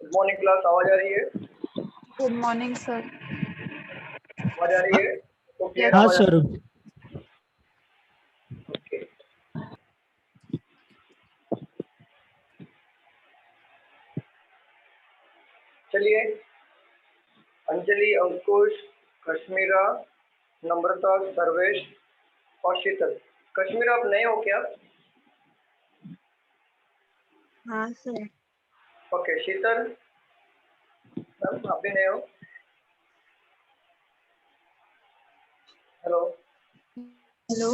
Good morning class, आवाज आ रही है? Good morning sir. आवाज आ रही है? ओके, हाँ आवाज आ सर। रही है? ओके। चलिए, अंजलि, अंकुश, कश्मीरा, नम्रता, सर्वेश और शीतल। कश्मीरा, आप नए हो क्या? हाँ सर। ओके, शीतल मैम, आप भी नए हो? Hello hello.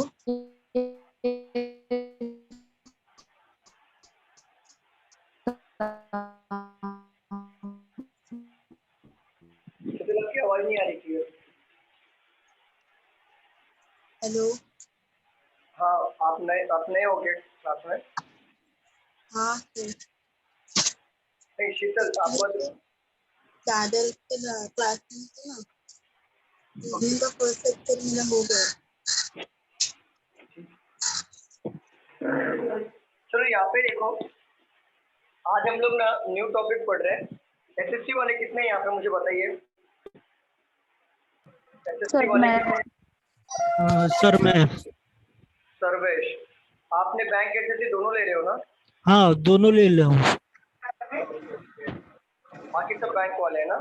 शीतल, आपकी आवाज नहीं आ रही क्लियर। हेलो। हाँ, आप नए हो क्या क्लास में? हाँ सर। नहीं शीतल, आप बस चादर के क्लास में थे ना, रीडिंग का फर्स्ट सेक्शन मेरा हो गया। चलो यहाँ पे देखो, आज हम लोग ना न्यू टॉपिक पढ़ रहे हैं। एसएससी वाले कितने हैं यहाँ पे, मुझे बताइए। एसएससी सर वाले मैं कितने? सर मैं। सर्वेश, आपने बैंक एसएससी दोनों ले रहे हो ना? हाँ, दोनों ले रहा हूँ। बाकी सब बैंक वाले हैं ना?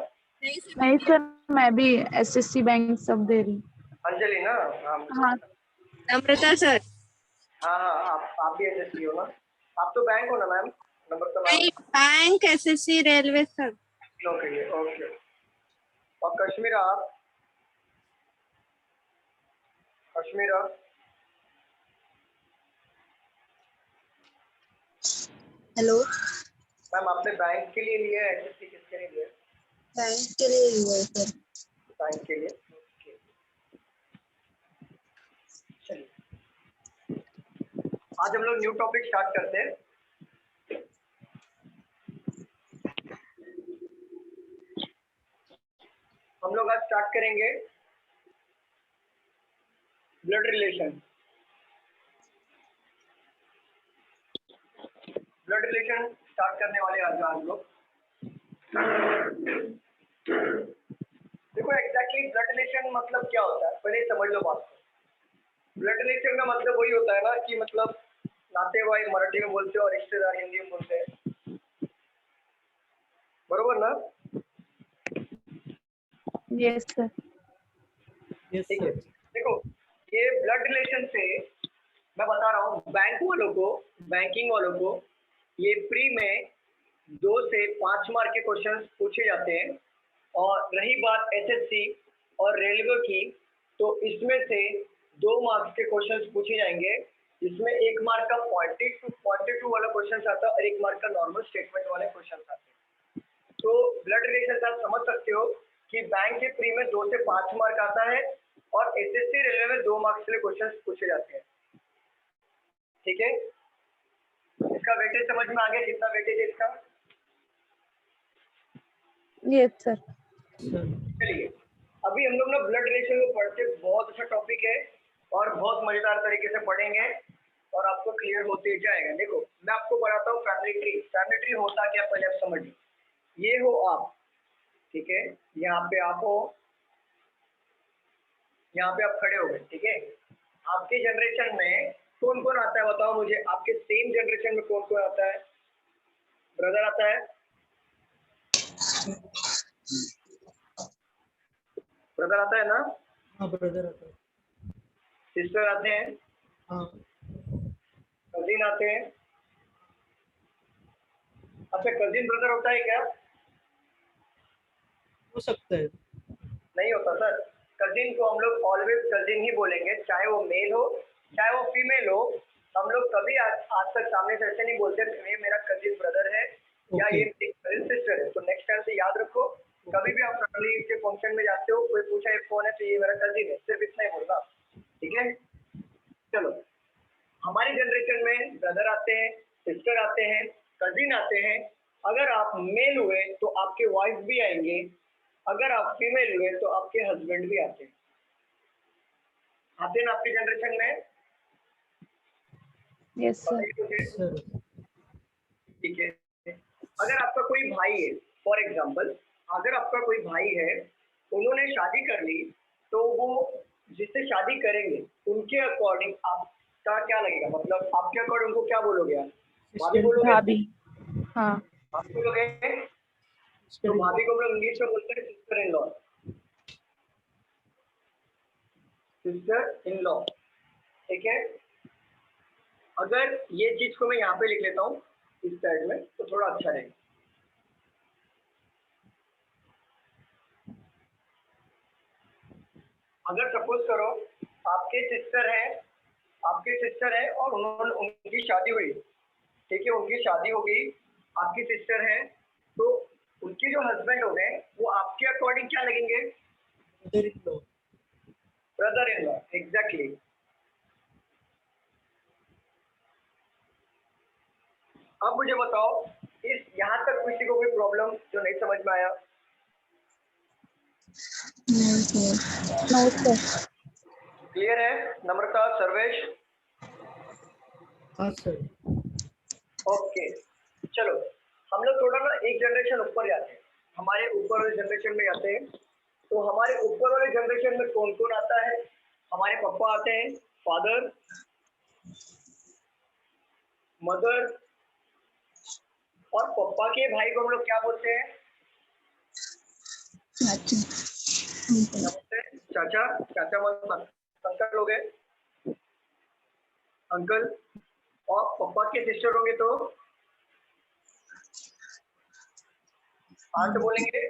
नहीं सर, मैं भी एसएससी बैंक सब दे रही हूँ। अंजलि ना? हाँ। नम्रता सर। हाँ हाँ, आप भी एसएससी हो ना? आप तो बैंक हो ना मैम? नंबर तो मैम नहीं, bank, SSC, railway sir. Okay okay. और कश्मीरा, आप? कश्मीरा, हेलो। मैम आपने बैंक के लिए लिया है, एसएससी किसके लिए लिया है? बैंक के लिए हुआ है सर। बैंक के लिए, ओके। चलिए, आज हम लोग न्यू टॉपिक स्टार्ट करते हैं। हम लोग आज स्टार्ट करेंगे blood relation. Blood relation start करने वाले आज लोग। देखो एग्जैक्टली ब्लड रिलेशन मतलब क्या होता है, पहले समझ लो बात को। ब्लड रिलेशन का मतलब वही होता है ना कि मतलब नाते भाई मराठी में बोलते हैं और रिश्तेदार हिंदी में बोलते हैं, बरोबर ना? Yes sir. ठीक है, देखो ये ब्लड रिलेशन से मैं बता रहा हूँ बैंक वालों को, बैंकिंग वालों को ये प्री में 2 से 5 मार्क के क्वेश्चंस पूछे जाते हैं। और रही बात एसएससी और रेलवे की, तो इसमें से 2 मार्क्स के क्वेश्चंस पूछे जाएंगे, जिसमें 1 मार्क का 42 वाला क्वेश्चन आता है और 1 मार्क का नॉर्मल स्टेटमेंट वाले क्वेश्चन आते हैं। तो ब्लड रिलेशन आप समझ सकते हो कि बैंक के प्री में 2 से 5 मार्क आता है और एसएससी रेलवे में 2 मार्क्स के क्वेश्चन पूछे जाते हैं। ठीक है, इसका वेटेज समझ में आ गया, कितना वेटेज है इसका? Yes sir. चलिए, अभी हम लोग ना ब्लड रिलेशन को पढ़ते, बहुत अच्छा टॉपिक है और बहुत मजेदार तरीके से पढ़ेंगे और आपको क्लियर होते जाएगा। देखो मैं आपको बताता हूँ फैमिली ट्री। फैमिली ट्री होता क्या, पहले आप समझिए। ये हो आप, ठीक है, यहाँ पे आप हो, यहाँ पे आप खड़े हो गए, ठीक है। आपके जनरेशन में कौन कौन आता है बताओ मुझे, आपके सेम जनरेशन में कौन कौन आता है? ब्रदर आता है? ब्रदर आता है ना? हाँ ब्रदर आता है। सिस्टर आते हैं? हाँ। कजिन आते हैं? अच्छा, कजिन ब्रदर होता है क्या? हो सकता है। नहीं होता सर। कजिन को हम लोग ऑलवेज कजिन ही बोलेंगे, चाहे वो मेल हो चाहे वो फीमेल हो। हम लोग कभी आज तक सामने से ऐसे नहीं बोलते ये मेरा कजिन ब्रदर है या ये मेरी कजिन सिस्टर है। तो नेक्स्ट टाइम से याद रखो, कभी भी आप फैमिली के फंक्शन में जाते हो, कोई पूछा ये कौन है, तो ये मेरा कजिन है, सिर्फ इतना ही बोलना, ठीक है। चलो, हमारी जनरेशन में ब्रदर आते हैं, सिस्टर आते हैं, कजिन आते हैं। अगर आप मेल हुए तो आपके वाइफ भी आएंगे, अगर आप फीमेल हुए तो आपके हस्बैंड भी आते हैं। आते हैं ना आपकी जनरेशन में? Yes sir. बताइए मुझे, ठीक है। अगर आपका कोई भाई है, फॉर एग्जाम्पल अगर आपका कोई भाई है, उन्होंने शादी कर ली, तो वो जिससे शादी करेंगे उनके अकॉर्डिंग आपका क्या लगेगा, मतलब आपके अकॉर्डिंग उनको क्या बोलोगे आप? भाभी बोलोगे? भाभी। हाँ। भाभी बोलोगे? तो भाभी को हम लोग इंग्लिश में बोलते हैं sister in law. Sister in law, ठीक है। अगर ये चीज को मैं यहाँ पे लिख लेता हूँ इस साइड में, तो थोड़ा अच्छा रहेगा। अगर सपोज करो आपके सिस्टर है और उनकी शादी हुई, ठीक है, उनकी शादी हो गई, आपकी सिस्टर है, तो उनके जो हस्बैंड हो गए वो आपके अकॉर्डिंग क्या लगेंगे? Brother in law, exactly. अब मुझे बताओ, इस यहाँ तक किसी को कोई प्रॉब्लम जो नहीं समझ में आया? No sir. क्लियर है? नम्रता, सर्वेश? हाँ सर। ओके, चलो हम लोग थोड़ा ना एक जनरेशन ऊपर जाते हैं, हमारे ऊपर वाले जनरेशन में जाते हैं। तो हमारे ऊपर वाले जनरेशन में कौन कौन आता है? हमारे पापा आते हैं, फादर, मदर, और पापा के भाई को हम लोग क्या बोलते हैं? चाचा। चाचा मतलब अंकल हो गए, अंकल। और पापा के सिस्टर होंगे तो आंट बोलेंगे,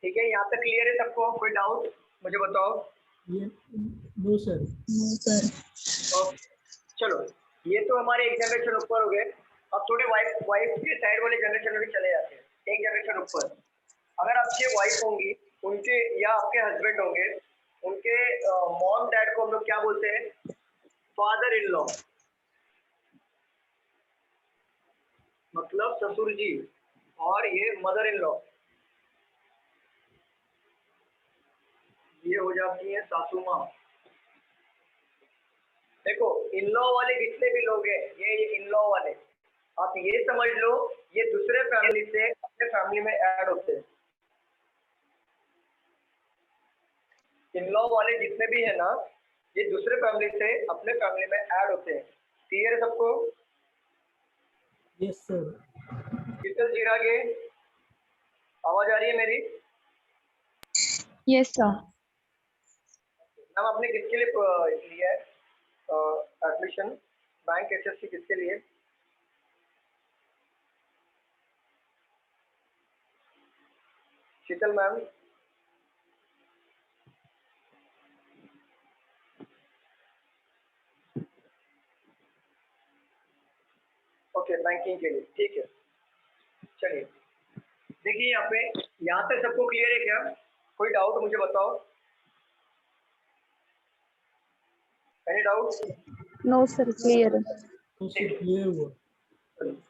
ठीक है। यहाँ तक क्लियर है सबको? कोई डाउट मुझे बताओ? No sir. No sir. चलो, ये तो हमारे एक जनरेशन ऊपर हो गए। अब थोड़े वाइफ के साइड वाले जनरेशन में भी चले जाते हैं, एक जनरेशन ऊपर। अगर आपके वाइफ होंगी, उनके या आपके हस्बैंड होंगे, उनके मॉम डैड को हम लोग क्या बोलते हैं? फादर इन लॉ, मतलब ससुर जी। और ये मदर इन लॉ, ये हो जाती है सासू माँ। देखो, इन लॉ वाले जितने भी लोग हैं, ये इन लॉ वाले, आप ये समझ लो, ये दूसरे फैमिली से अपने फैमिली में ऐड होते हैं। इन लॉ वाले जितने भी है ना, ये दूसरे फैमिली से अपने फैमिली में ऐड होते हैं। क्लियर है सबको? Yes sir. शीतल चिरागे, आवाज आ रही है मेरी? Yes sir. मैम आपने किसके लिए लिया है एडमिशन? बैंक एसएससी किसके लिए? शीतल मैम? ओके, बैंकिंग के लिए, ठीक है। चलिए, देखिए यहाँ पे सबको क्लियर है क्या? कोई डाउट मुझे बताओ? Any doubt? No sir, clear है। तो सर क्लियर हुआ।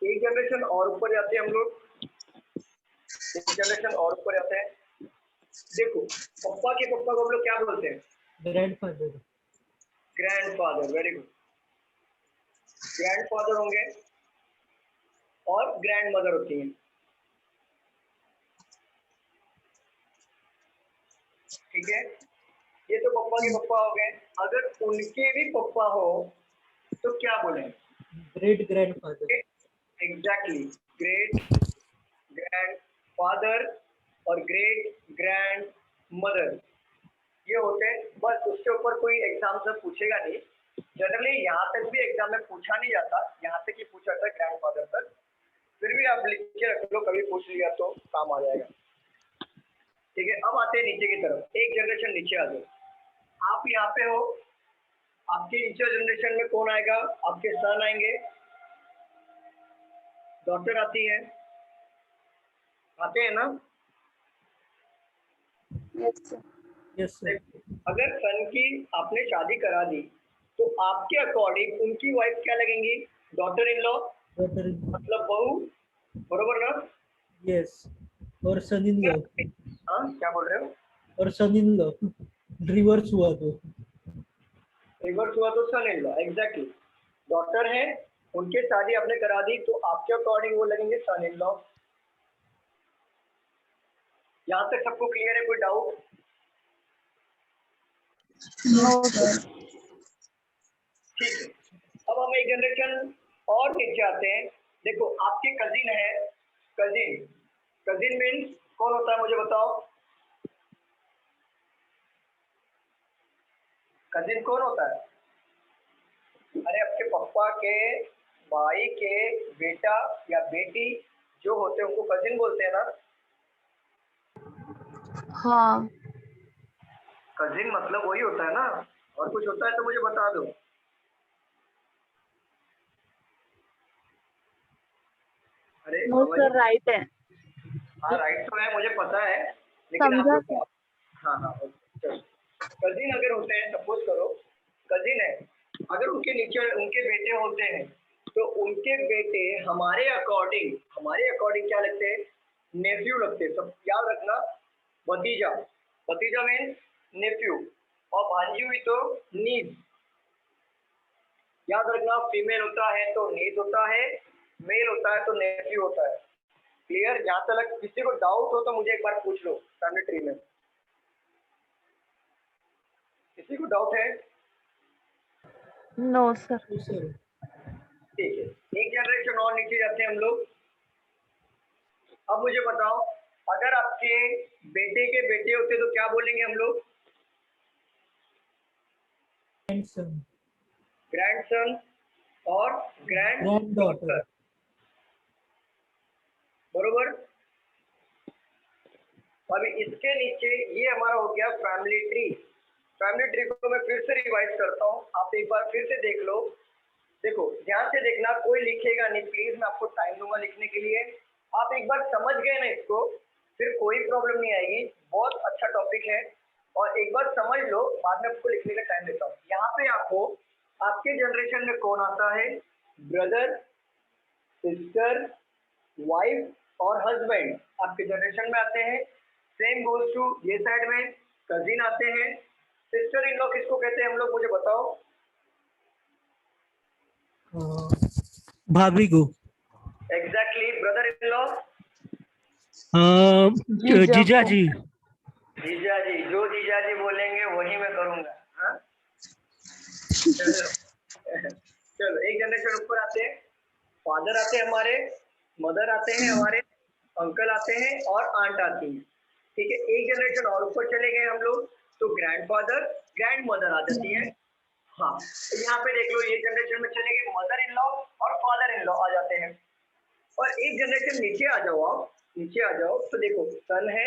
एक जनरेशन और ऊपर जाते हैं हम लोग, एक जनरेशन और ऊपर जाते हैं। देखो, पापा के पापा को हम लोग क्या बोलते हैं? Grandfather. Grandfather, very good. Grandfather होंगे और ग्रैंड मदर होती है, ठीक है। ये तो पापा के पापा हो गए। अगर उनके भी पापा हो तो क्या बोलें? Great grandfather. Exactly, great grand father और ग्रेट ग्रैंड मदर, ये होते हैं। बस उसके ऊपर कोई एग्जाम से पूछेगा नहीं, जनरली यहाँ तक भी एग्जाम में पूछा नहीं जाता, यहाँ तक ही पूछा जाता है ग्रैंड फादर तक। फिर भी आप लिख के रख लो, कभी पूछ लिया तो काम आ जाएगा, ठीक है। अब आते हैं नीचे की तरफ, एक जनरेशन नीचे आ जाओ। आप यहाँ पे हो, आपके नीचे जनरेशन में कौन आएगा? आपके सन आएंगे, डॉटर आती है, आते हैं ना? Yes sir. Yes sir. अगर सन की आपने शादी करा दी, तो आपके अकॉर्डिंग उनकी वाइफ क्या लगेंगी? डॉटर इन लॉ, मतलब बहू, बरोबर ना? यस। और सन इन लॉ। हाँ, क्या बोल रहे हो? और सन इन लॉ रिवर्स हुआ तो रिवर्स हुआ तो सन इन लॉ, एग्जैक्टली। डॉटर है, उनके शादी आपने करा दी, तो आपके अकॉर्डिंग वो लगेंगे सन इन लॉ। यहाँ तक सबको क्लियर है? कोई डाउट? No sir. ठीक है, अब हम एक जनरेशन और नीचे आते हैं। देखो आपके कजिन है, कजिन, कजिन मीन्स कौन होता है मुझे बताओ? कजिन कौन होता है? अरे आपके पापा के भाई के बेटा या बेटी जो होते हैं उनको कजिन बोलते हैं ना। हाँ। कजिन मतलब वही होता है ना, और कुछ होता है तो मुझे बता दो। अरे नो बाबा जी, सर, राइट है। हाँ राइट तो है, मुझे पता है, लेकिन आप समझा लोग क्या? हाँ हाँ चलो, कजिन अगर होते हैं, सपोज करो कजिन है, अगर उनके नीचे उनके बेटे होते हैं तो उनके बेटे हमारे अकॉर्डिंग क्या लगते हैं? नेफ्यू लगते हैं। सब याद रखना, भतीजा, भतीजा मीन्स नेफ्यू, और भांजी हुई तो नीज। याद रखना, फीमेल होता है तो नीज होता है, मेल होता है तो नेफ्यू होता है। क्लियर? जहां तक किसी को डाउट हो तो मुझे एक बार पूछ लो फैमिली ट्री में। किसी को डाउट है? No sir. तो सर ठीक है, एक जनरेशन और नीचे जाते हैं हम लोग। अब मुझे बताओ, अगर आपके बेटे के बेटे होते तो क्या बोलेंगे हम लोग? ग्रैंडसन, ग्रैंडसन और ग्रैंड ग्रैंडडॉटर। डॉटर, बरोबर। अभी इसके नीचे ये हमारा हो गया फैमिली ट्री। फैमिली ट्री को मैं फिर से रिवाइज करता हूँ, आप एक बार फिर से देख लो। देखो ध्यान से देखना, कोई लिखेगा नहीं प्लीज, मैं आपको टाइम दूंगा लिखने के लिए। आप एक बार समझ गए ना इसको, फिर कोई प्रॉब्लम नहीं आएगी। बहुत अच्छा टॉपिक है, और एक बार समझ लो, बाद में आपको लिखने का टाइम देता हूँ। यहाँ पे आपको आपके जनरेशन में कौन आता है? ब्रदर, सिस्टर, वाइफ और हस्बैंड आपके जनरेशन में आते हैं। सेम गोज टू ये साइड में कजिन आते हैं। सिस्टर इन लॉ किसको कहते हैं हम लोग, मुझे बताओ? भाभी को। एग्जैक्टली। Brother in law? जीजा जी। जीजा जी, जो जीजा जी बोलेंगे वही मैं करूंगा। हाँ चलो चलो, एक जनरेशन ऊपर आते हैं, फादर आते हैं हमारे, मदर आते हैं हमारे, अंकल आते हैं और आंट आती है। ठीक है, एक जनरेशन और ऊपर चले गए हम लोग तो ग्रैंडफादर, ग्रैंड मदर आ जाती है। हाँ, तो यहाँ पे देख लो, ये जनरेशन में चले गए मदर इन लॉ और फादर इन लॉ आ जाते हैं। और एक जनरेशन नीचे आ जाओ, आप नीचे आ जाओ तो देखो सन है,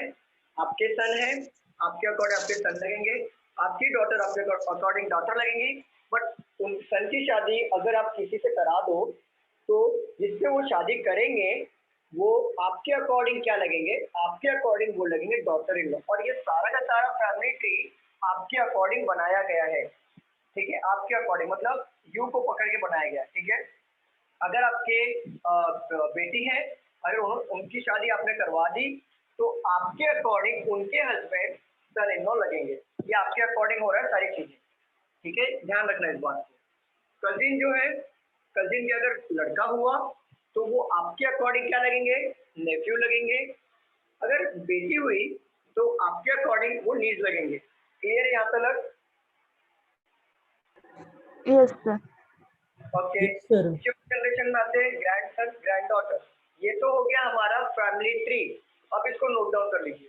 आपके सन है, आपके अकॉर्डिंग आपके सन लगेंगे, आपकी डॉटर आपके अकॉर्डिंग डॉटर लगेंगी। बट उन सन की शादी अगर आप किसी से करा दो तो जिससे वो शादी करेंगे वो आपके अकॉर्डिंग क्या लगेंगे? आपके अकॉर्डिंग वो लगेंगे डॉटर इन लॉ। और ये सारा का सारा फैमिली ट्री आपके अकॉर्डिंग बनाया गया है। ठीक है, आपके अकॉर्डिंग मतलब यू को पकड़ के बनाया गया। ठीक है, अगर आपके बेटी है, अगर उनकी शादी आपने करवा दी तो आपके अकॉर्डिंग उनके हस्बैंड सन इन लॉ लगेंगे। ये आपके अकॉर्डिंग हो रहा है सारी चीजें। ठीक है, ध्यान रखना इस बात को। कजिन जो है, कजिन भी अगर लड़का हुआ तो वो आपके अकॉर्डिंग क्या लगेंगे? नेफ्यू लगेंगे। अगर बेटी हुई तो आपके अकॉर्डिंग वो नीज लगेंगे। क्लियर है यहाँ तक? Yes sir. Okay, yes sir. Generation में आते हैं ग्रैंड सन, ग्रैंड डॉटर। ये तो हो गया हमारा फैमिली ट्री। अब इसको नोट डाउन कर लीजिए।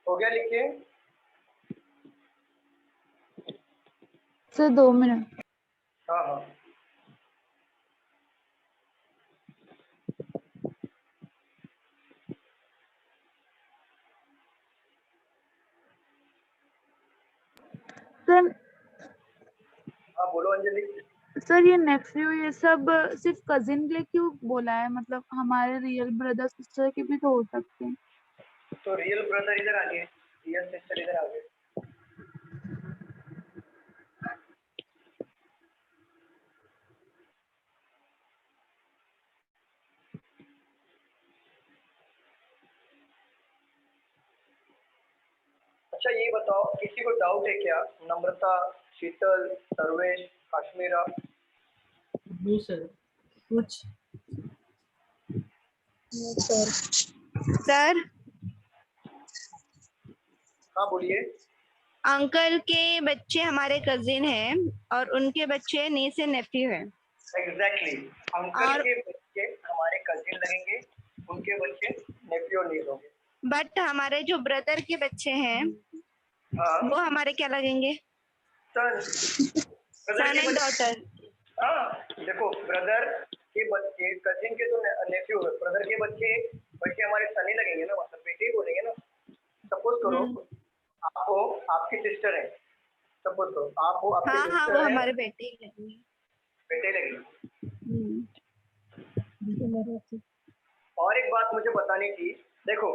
हो गया लिखिए। Sir 2 minute. हाँ हाँ। सर हाँ बोलो अंजलि। सर ये नेफ्यू ये सब सिर्फ कजिन के लिए क्यों बोला है, मतलब हमारे रियल ब्रदर सिस्टर के भी तो हो सकते हैं। तो रियल ब्रदर इधर आ गए, रियल सिस्टर इधर आ गए। अच्छा ये बताओ, किसी को डाउट है क्या? नम्रता, शीतल, सर्वेश, काश्मीरा। नो सर कुछ। सर सर हाँ बोलिए। अंकल के बच्चे हमारे कजिन हैं और उनके बच्चे नीस एंड नेफ्यू हैं। एग्जैक्टली अंकल और के बच्चे हमारे कजिन लगेंगे, उनके बच्चे नेफ्यू और नीस होंगे। बट हमारे जो ब्रदर के बच्चे हैं हाँ वो हमारे क्या लगेंगे? सन। सन एंड डॉटर। हाँ देखो, ब्रदर के बच्चे कजिन के तो नेफ्यू है, ब्रदर के बच्चे बच्चे हमारे सन ही लगेंगे ना, मतलब बेटे ही बोलेंगे ना। सपोज करो आप हो, आपकी सिस्टर है। सपोज करो आप हो, आपकी हाँ हाँ सिस्टर वो है, हमारे बेटे ही लगेंगे। बेटे लगेंगे। हम्म। और एक बात मुझे बतानी थी, देखो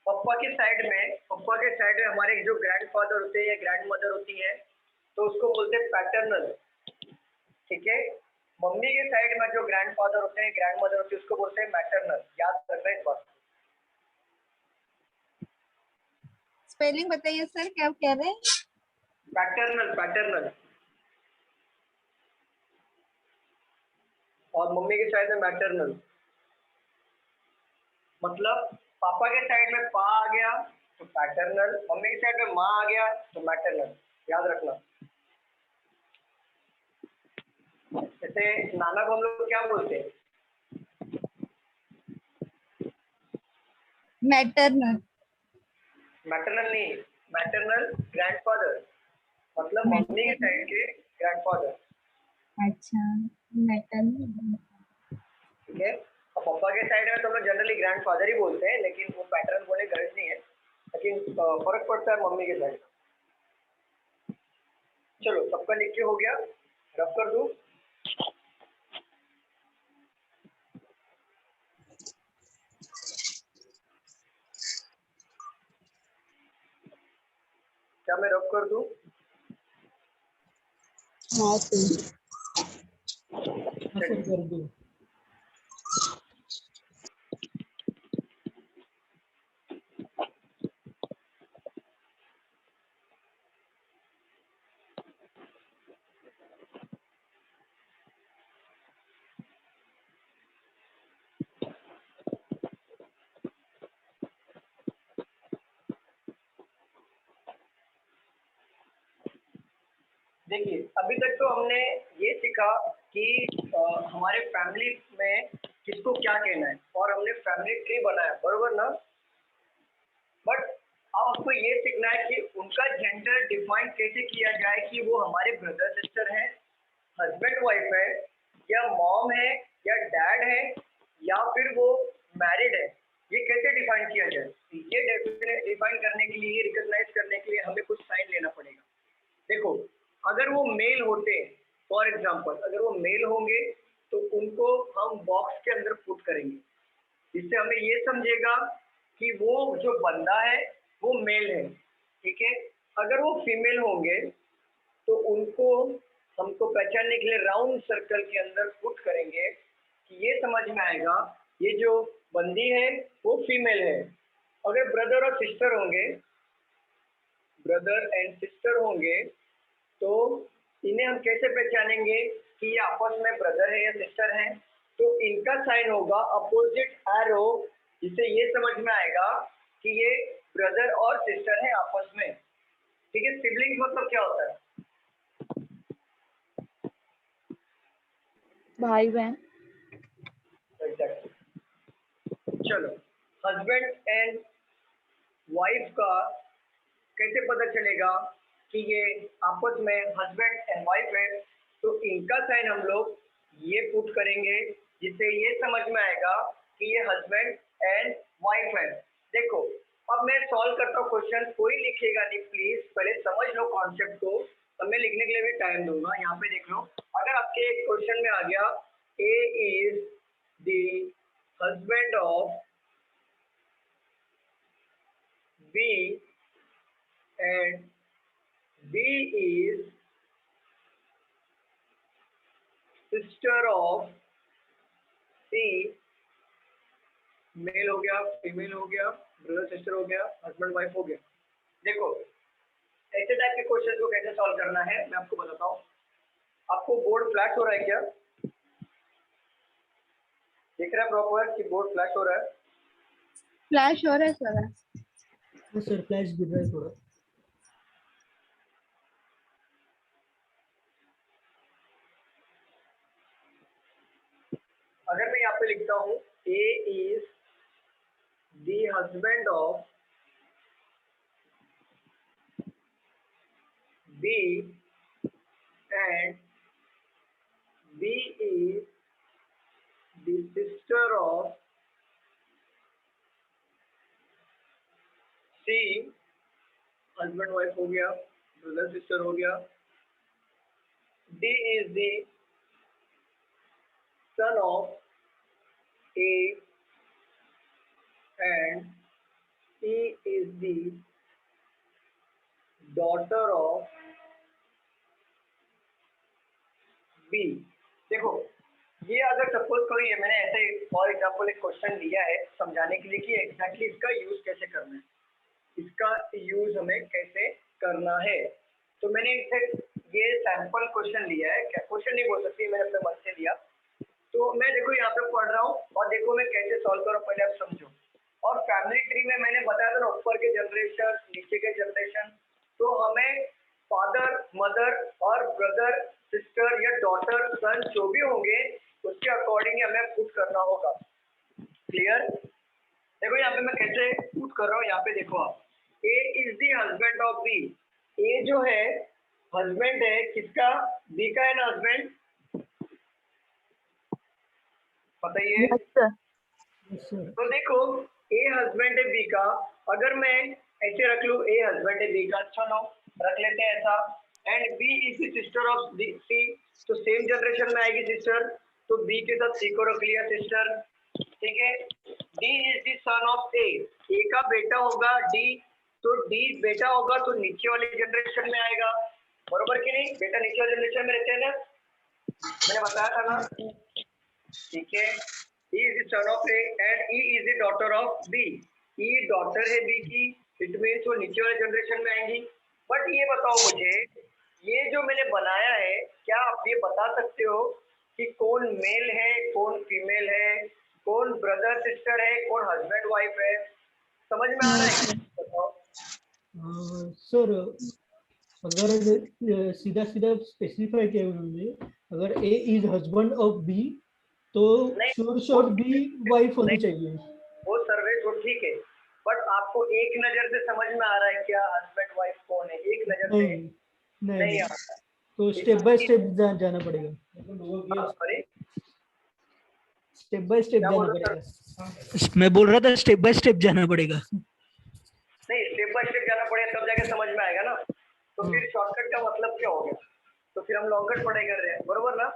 पप्पा के साइड में हमारे जो ग्रैंडफादर होते हैं या ग्रैंड मदर होती है, तो उसको बोलते हैं पैटर्नल। ठीक है। मम्मी के साइड में जो ग्रैंडफादर होते हैं, ग्रैंड मदर होती है, उसको बोलते हैं मैटरनल। याद रखना इस बात। स्पेलिंग बताइए सर, क्या कह रहे हैं? Paternal, paternal. और मम्मी के साइड में मैटरनल। मतलब पापा के साइड में पा आ गया तो पैटर्नल, मम्मी के साइड में माँ आ गया तो मैटरनल। याद रखना। जैसे नाना को हम लोग क्या बोलते हैं? मैटरनल। मैटरनल नहीं, मैटरनल ग्रैंडफादर, मतलब मम्मी के साइड के ग्रैंडफादर। अच्छा मैटरनल। ठीक है। और पापा के साइड में तो हम लोग जनरली ग्रैंडफादर ही बोलते हैं, लेकिन वो पैटर्न बोलने की गरज नहीं है, लेकिन फर्क पड़ता है मम्मी के साइड। चलो सबका लिख के हो गया, रब कर दूं। क्या मैं रब कर दूं? हाँ सर। सर कर दो। देखिए अभी तक तो हमने ये सीखा कि हमारे फैमिली में किसको क्या कहना है, और हमने फैमिली ट्री बनाया, बरोबर ना? बट अब आपको ये सीखना है कि उनका जेंडर डिफाइन कैसे किया जाए, कि वो हमारे ब्रदर सिस्टर हैं, हस्बैंड वाइफ है, या मॉम है, या डैड है, या फिर वो मैरिड है। ये कैसे डिफाइन किया जाए? ये डिफाइन करने के लिए, रिकॉग्नाइज करने के लिए हमें कुछ साइन लेना पड़ेगा। देखो अगर वो मेल होते, फॉर एग्जाम्पल अगर वो मेल होंगे तो उनको हम बॉक्स के अंदर पुट करेंगे, जिससे हमें ये समझेगा कि वो जो बंदा है वो मेल है। ठीक है। अगर वो फीमेल होंगे तो उनको हमको पहचानने के लिए राउंड सर्कल के अंदर पुट करेंगे, कि ये समझ में आएगा ये जो बंदी है वो फीमेल है। अगर ब्रदर और सिस्टर होंगे, ब्रदर एंड सिस्टर होंगे, तो इन्हें हम कैसे पहचानेंगे कि ये आपस में ब्रदर है या सिस्टर है? तो इनका साइन होगा अपोजिट एरो, जिससे ये समझ में आएगा कि ये ब्रदर और सिस्टर है आपस में। ठीक है। सिबलिंग्स मतलब क्या होता है? भाई बहन। Exactly. चलो हस्बैंड एंड वाइफ का कैसे पता चलेगा कि ये आपस में हस्बैंड एंड वाइफ है? तो इनका साइन हम लोग ये पुट करेंगे जिससे ये समझ में आएगा कि ये हस्बैंड एंड वाइफ है। देखो अब मैं सॉल्व करता हूँ क्वेश्चन, कोई लिखेगा नहीं प्लीज, पहले समझ लो कॉन्सेप्ट को, तब मैं लिखने के लिए भी टाइम दूंगा। यहाँ पे देख लो, अगर आपके क्वेश्चन में आ गया A is the husband of B and B is sister of C, male हो गया, फीमेल हो गया, ब्रदर सिस्टर हो गया, हस्बैंड वाइफ हो गया। देखो ऐसे टाइप के क्वेश्चन को कैसे सॉल्व करना है मैं आपको बताता हूँ। आपको बोर्ड फ्लैश हो रहा है क्या? दिख रहा है प्रॉपर कि बोर्ड फ्लैश हो रहा है? फ्लैश हो रहा है सर। हाँ सर, फ्लैश गिर रहा है थोड़ा। अगर मैं यहाँ पे लिखता हूँ A is the husband of B and B is the sister of C, husband wife हो गया, ब्रदर सिस्टर हो गया। D is the son of A and E is the daughter of B। देखो ये अगर सपोज करो ये मैंने ऐसे फॉर एग्जांपल एक क्वेश्चन लिया है समझाने के लिए कि एग्जैक्टली इसका यूज कैसे करना है, इसका यूज हमें कैसे करना है। तो मैंने ये सैंपल क्वेश्चन लिया है, क्या क्वेश्चन नहीं बोल सकती, मैंने अपने मन से लिया। तो मैं देखो यहाँ पे पढ़ रहा हूँ और देखो मैं कैसे सॉल्व करूँ पहले आप समझो। और फैमिली ट्री में मैंने बताया था ना ऊपर के जनरेशन नीचे के जनरेशन, तो हमें फादर मदर और ब्रदर सिस्टर या डॉटर सन जो भी होंगे उसके अकॉर्डिंग हमें पुट करना होगा। क्लियर? देखो यहाँ पे मैं कैसे पुट कर रहा हूँ, यहाँ पे देखो आप, A is the husband of B. A जो है हस्बैंड है किसका? बी का है ना हस्बैंड, बताइए। Yes, sir. तो देखो ए हस्बैंड है बी का, अगर मैं ऐसे रख लूं ए हस्बैंड है बी का, अच्छा नो रख लेते हैं ऐसा, and B is the sister of C, तो सेम जनरेशन में आएगी सिस्टर, तो बी के साथ सी को रख लिया सिस्टर, ठीक है। D is the son of A, A का बेटा होगा डी, तो डी बेटा होगा तो नीचे वाले जनरेशन में आएगा, बरोबर कि नहीं? बेटा नीचे वाले जनरेशन में रहते हैं ना, मैंने बताया था ना, ठीक है। E is the son of A and E is the daughter of B। E daughter है B की, इट मीन्स वो नीचे वाले जनरेशन में आएंगी। बट ये बताओ मुझे, ये जो मैंने बनाया है क्या आप ये बता सकते हो कि कौन मेल है कौन फीमेल है, कौन ब्रदर सिस्टर है कौन हस्बैंड वाइफ है? समझ में आ रहा है? बताओ। सर अगर सीधा सीधा स्पेसिफाई किया उन्होंने, अगर A is husband of B तो श्योर बी वाइफ होनी चाहिए। वो सर्वे तो ठीक है, बट आपको एक नजर से समझ में आ रहा है क्या हस्बैंड वाइफ कौन है? एक नजर से नहीं आ रहा, तो स्टेप बाय स्टेप जाना पड़ेगा। सॉरी स्टेप बाय स्टेप जाना पड़ेगा। मैं बोल रहा था स्टेप बाय स्टेप जाना पड़ेगा। नहीं, स्टेप बाय स्टेप जाना पड़ेगा तब जाके समझ में आएगा ना। तो फिर शॉर्टकट का मतलब क्या हो गया? तो फिर हम लॉन्ग पढ़ाई कर रहे हैं, बरोबर ना?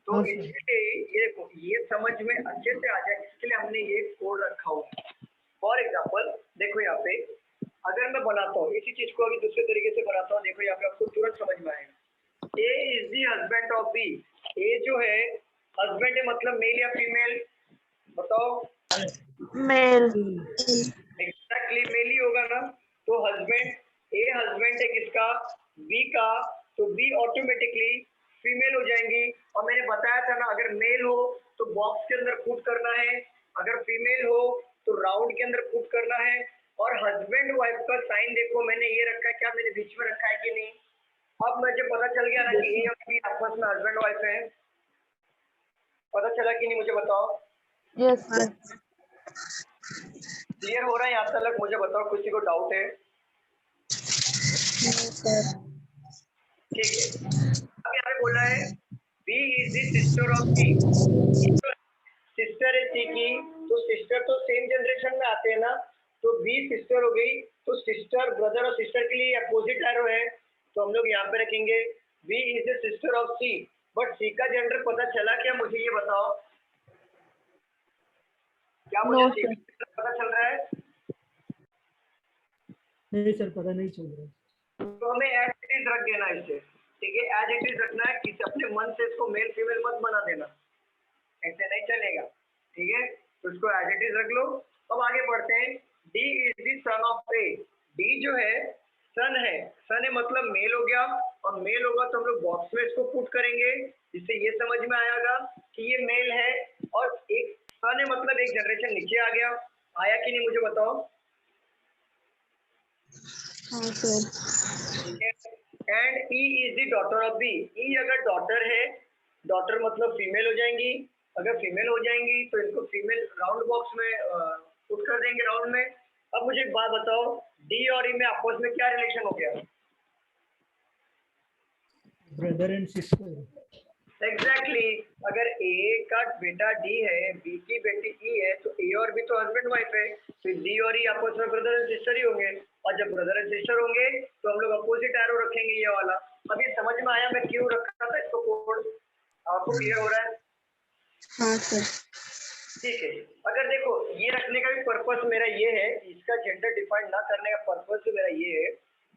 तो इसके लिए ये समझ में अच्छे से आ जाए इसके लिए हमने ये कोड रखा हुआ। फॉर एग्जाम्पल देखो यहाँ पे अगर मैं बनाता हूँ इसी चीज को अभी दूसरे तरीके से बनाता हूँ, देखो यहाँ पे आपको तुरंत समझ में आएगा। A is the husband of B, A जो है हस्बैंड है मतलब मेल या फीमेल? बताओ। मेल। एग्जैक्टली मेल ही होगा ना। तो हस्बैंड, ए हस्बैंड है किसका? बी का, तो बी ऑटोमेटिकली फीमेल हो जाएंगी। और मैंने बताया था ना अगर मेल हो तो बॉक्स के अंदर पुट करना है, अगर फीमेल हो तो राउंड के अंदर पुट करना है। और हस्बैंड वाइफ का साइन देखो मैंने ये रखा है, क्या मैंने बीच में रखा है कि नहीं? अब मुझे पता चल गया ना कि ए और बी आपस में हस्बैंड वाइफ है, पता चला कि नहीं मुझे बताओ? Yes sir. क्लियर हो रहा है यहाँ तक? मुझे बताओ किसी को डाउट है? सर। ठीक है, अब यहाँ पे बोला है B is the sister of C. Sister है सी की, तो सिस्टर तो सेम जनरेशन में आते हैं ना, तो बी सिस्टर हो गई, तो सिस्टर ब्रदर और सिस्टर के लिए अपोजिट एरो है, तो हम लोग यहाँ पे रखेंगे B is the sister of C. But C का जेंडर पता चला क्या, मुझे ये बताओ, क्या मुझे No, सी sir. का पता चल रहा है? नहीं सर, पता नहीं चल रहा। तो हमें एज इट इज रख देना इसे, ठीक है, एज इट इज रखना है, किसी अपने मन से इसको मेल फीमेल मत बना देना, ऐसे नहीं चलेगा, ठीक है, तो इसको एज इट इज रख लो। अब आगे बढ़ते हैं, D is the son of A. D जो है सन है, सन है मतलब मेल हो गया, और मेल होगा तो हम लोग बॉक्स में इसको पुट करेंगे, जिससे ये समझ में आएगा कि ये मेल है, और एक सन है मतलब एक जनरेशन नीचे आ गया, आया कि नहीं मुझे बताओ। हाँ sir. And E is the daughter of B. E अगर डॉटर है, डॉटर मतलब फीमेल हो जाएंगी, अगर फीमेल हो जाएंगी तो इनको फीमेल राउंड बॉक्स में पुट कर देंगे राउंड में। अब मुझे एक बात बताओ, डी और ई में आपस में क्या रिलेशन हो गया? Brother and sister. एग्जैक्टली, अगर ए का बेटा डी है, बी की बेटी ई है, तो ए और बी तो हस्बैंड वाइफ है, तो डी और ई आपस में ब्रदर एंड सिस्टर ही होंगे, और जब ब्रदर एंड सिस्टर होंगे तो हम लोग अपोजिट एरो रखेंगे ये वाला। अभी समझ में आया मैं क्यों रखा था इसको कोड? आपको क्लियर हो रहा है? हाँ सर। ठीक है, अगर देखो ये रखने का भी पर्पस मेरा ये है, इसका जेंडर डिफाइन ना करने का पर्पस भी मेरा ये है,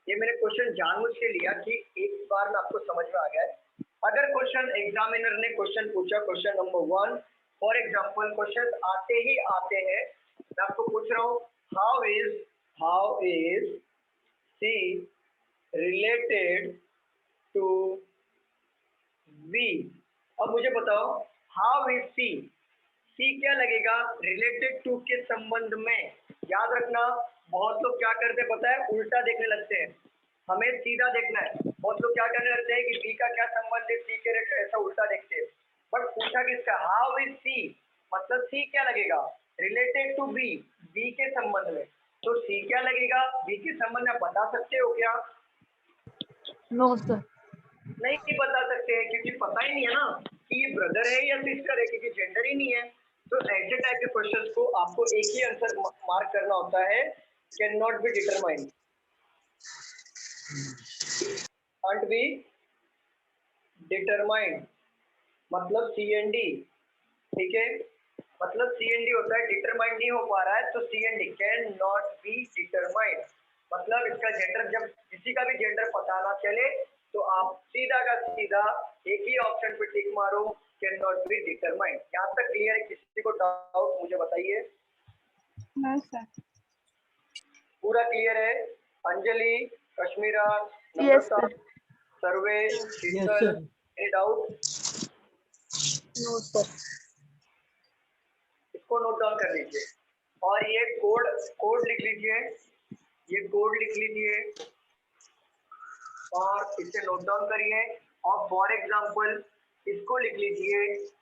ये मैंने क्वेश्चन जानबूझ के लिया कि एक बार में आपको समझ में आ गया है। अगर क्वेश्चन एग्जामिनर ने क्वेश्चन पूछा, question number 1 for example, question आते ही आते हैं, मैं आपको पूछ रहा हूँ how is C related to B. अब मुझे बताओ हाउ इज सी, सी क्या लगेगा रिलेटेड टू के संबंध में। याद रखना, बहुत लोग क्या करते पता है, उल्टा देखने लगते हैं, हमें सीधा देखना है। बहुत लोग क्या करने लगते हैं कि बी का क्या संबंध है सी के रिलेटेड, ऐसा उल्टा देखते हैं। बट पूछा किसका, हाउ इज सी, मतलब सी क्या लगेगा रिलेटेड टू बी, बी के संबंध में, तो सी क्या लगेगा बी के संबंध में, बता सकते हो क्या? No, sir. नहीं बता सकते हैं, क्योंकि पता ही नहीं है ना कि ये ब्रदर है या सिस्टर है, क्योंकि जेंडर ही नहीं है। तो ऐसे टाइप के क्वेश्चंस को आपको एक ही आंसर मार्क करना होता है, can not be determined, can't be determined, मतलब सी एंड डी, ठीक है, मतलब सी एंड डी होता है, डिटरमाइंड नहीं हो पा रहा है, तो C and D can not be determined, मतलब इसका जेंडर, जब किसी का भी जेंडर पता ना चले तो आप सीधा का सीधा एक ही ऑप्शन पे टिक मारो, कैन नॉट बी डिटरमाइंड। यहाँ तक क्लियर है? किसी को डाउट मुझे बताइए। No, sir. पूरा क्लियर है? Anjali, Kashmira, Yes, Namrata, sir. Sarvesh, yes Sheetal, sir. Any doubt? No sir. इसको नोट डाउन कर लीजिए, और ये कोड लिख लीजिए, ये कोड लिख लीजिए और इसे नोट डाउन करिए, और फॉर एग्जांपल इसको लिख लीजिए,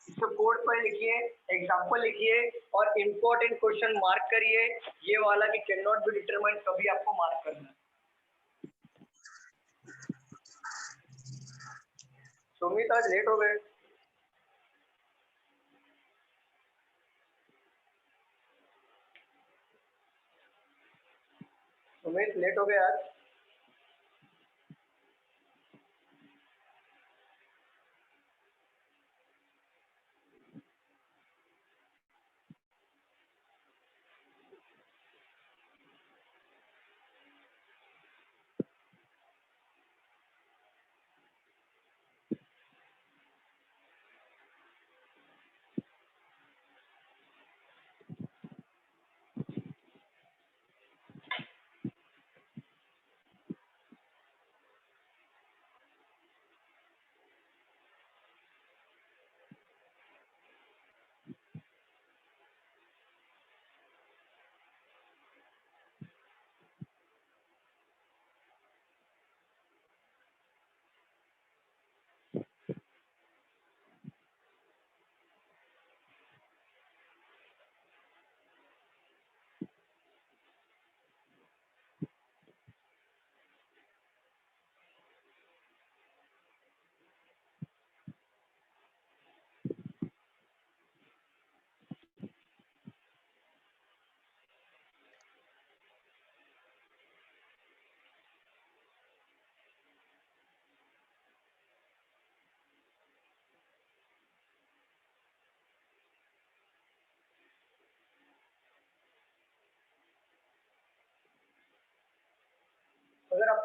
इसको कोड पर लिखिए, एग्जांपल लिखिए, और इंपॉर्टेंट क्वेश्चन मार्क करिए, ये वाला कि कैन नॉट बी डिटरमाइंड कभी आपको मार्क करना है। सुमित आज लेट हो गए। सुमित लेट हो गए आज।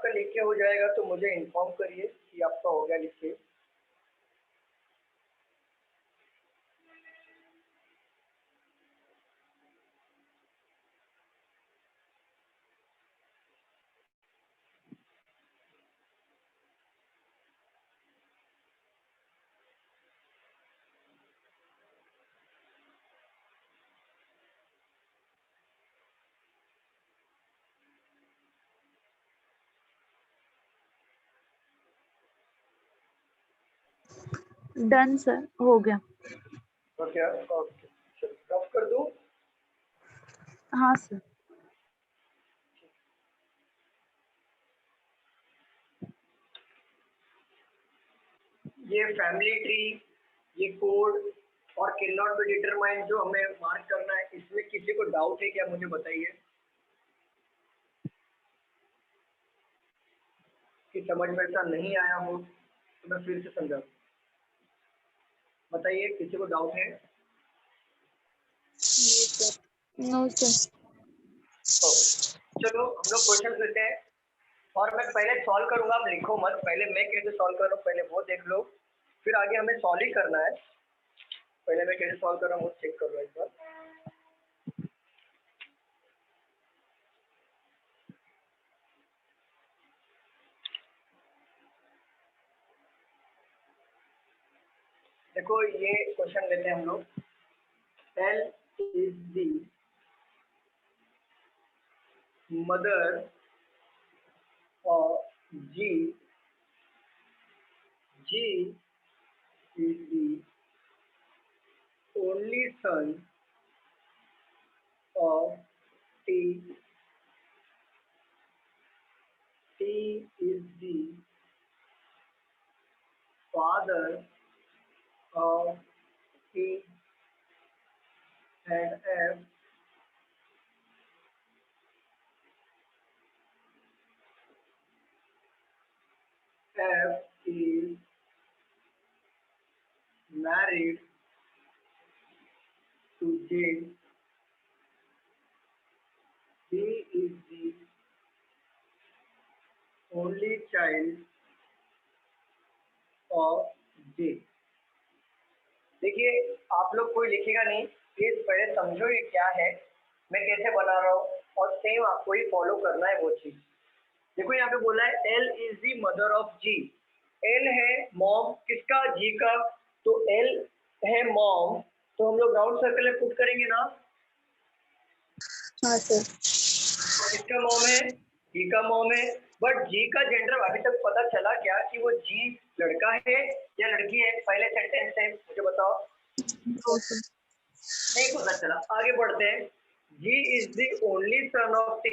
आपका लिख के हो जाएगा तो मुझे इन्फॉर्म करिए कि आपका हो गया लिख के। डन सर, हो गया। ओके ओके, चलो कर दूं। हाँ सर। ये फैमिली ट्री, ये कोड और कैन नॉट बी डिटरमाइन जो हमें मार्क करना है, इसमें किसी को डाउट है क्या, मुझे बताइए कि समझ में ऐसा नहीं आया हो तो मैं फिर से समझाऊं। बताइए किसी को डाउट है? No sir. चलो हम लोग क्वेश्चन लेते हैं और मैं पहले सॉल्व करूंगा, आप लिखो मत, पहले मैं कैसे सॉल्व कर रहा हूँ पहले वो देख लो, फिर आगे हमें सॉल्व ही करना है। पहले मैं कैसे सॉल्व कर रहा हूँ वो चेक कर लो एक बार। देखो ये क्वेश्चन लेते हैं हम लोग। L is the mother of G. G is the only son of T. T is the father of T and F. F is married to J. D is the only child of J. देखिए आप लोग कोई लिखेगा नहीं, please पहले समझो ये क्या है, मैं कैसे बना रहा हूँ और सेम आपको ही फॉलो करना है वो चीज। देखो यहाँ पे बोला है L is the mother of G. L है मॉम किसका, G का, तो L है मॉम, तो हम लोग राउंड सर्कल में पुट करेंगे ना। हाँ सर। किसका मॉम है, G का मॉम है, बट G का जेंडर अभी तक पता चला क्या कि वो G लड़का है या लड़की है, पहले सेंटेंस है मुझे बताओ। नहीं पता चला, आगे बढ़ते हैं। G is the only son of T.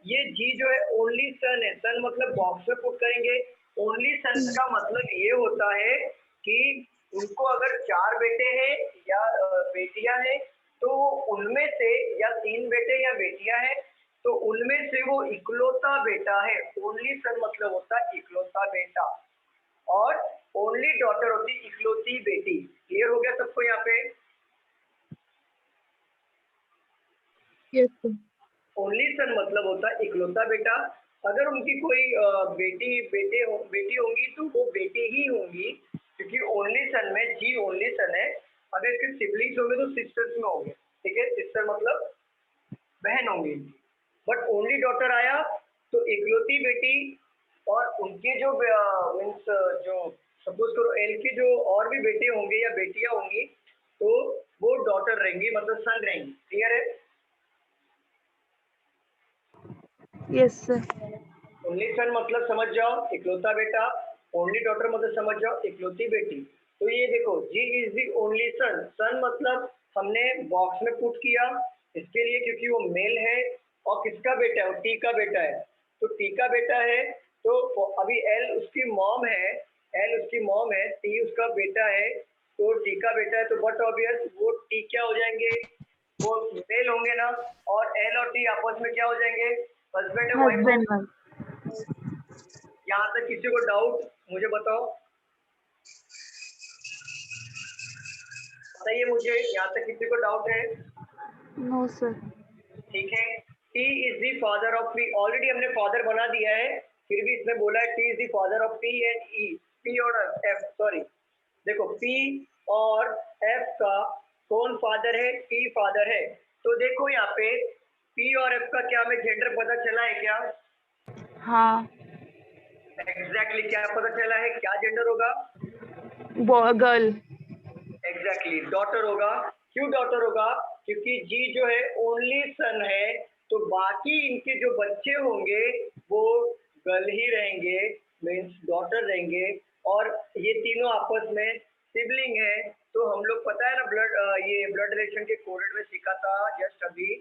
ये G जो है ओनली सन है, सन मतलब बॉक्स में पुट करेंगे। ओनली सन का मतलब ये होता है कि उनको अगर 4 बेटे हैं या बेटियां हैं तो उनमें से, या 3 बेटे या बेटियां हैं तो उनमें से वो इकलौता बेटा है। ओनली सन मतलब होता है इकलौता बेटा, और ओनली डॉटर होती इकलौती बेटी। क्लियर हो गया सबको यहाँ पे? Yes sir. ओनली सन मतलब होता है इकलौता बेटा। अगर उनकी कोई बेटी होंगी तो वो बेटी ही होंगी, क्योंकि ओनली सन में जी ओनली सन है। अगर इसके सिबलिंग्स होंगे तो सिस्टर्स में होंगे, ठीक है, सिस्टर मतलब बहन होंगी। बट ओनली डॉटर आया तो इकलौती बेटी, और उनके जो मीन्स जो सपोज करो एल के जो और भी बेटे होंगे या बेटियां होंगी तो वो डॉटर रहेंगी, मतलब सन रहेंगी। क्लियर है? Yes sir. ओनली सन मतलब समझ जाओ इकलौता बेटा, ओनली डॉटर मतलब समझ जाओ इकलौती बेटी। तो ये देखो जी इज दी ओनली सन, सन मतलब हमने बॉक्स में पुट किया इसके लिए क्योंकि वो मेल है, और किसका बेटा है, वो टी का बेटा है, तो टी का बेटा है। तो अभी एल उसकी मॉम है, एल उसकी मॉम है, टी उसका बेटा है, तो टी का बेटा है, तो बट ऑब्वियस वो टी क्या हो जाएंगे, वो मेल होंगे ना, और एल और टी आपस में क्या हो जाएंगे, husband and wife. Husband wife. यहाँ तक किसी को डाउट मुझे बताओ, बताइए मुझे, यहाँ तक किसी को डाउट है? No sir. ठीक है। T is the father of, already हमने फादर बना दिया है, फिर भी इसमें बोला है T is the father of P and E, P और एफ, सॉरी देखो पी और एफ का कौन फादर है, टी फादर है। तो देखो यहाँ पे पी और एफ का क्या हमें जेंडर पता चला है क्या? हाँ, एग्जैक्टली क्या पता चला है, क्या जेंडर होगा? गर्ल। एग्जैक्टली डॉटर होगा। क्यों डॉटर होगा? क्योंकि जी जो है ओनली सन है, तो बाकी इनके जो बच्चे होंगे वो गर्ल ही रहेंगे, मीन्स डॉटर रहेंगे। और ये तीनों आपस में सिबलिंग है। तो हम लोग पता है ना ये ब्लड रिलेशन के कोडेड में सीखा था जस्ट अभी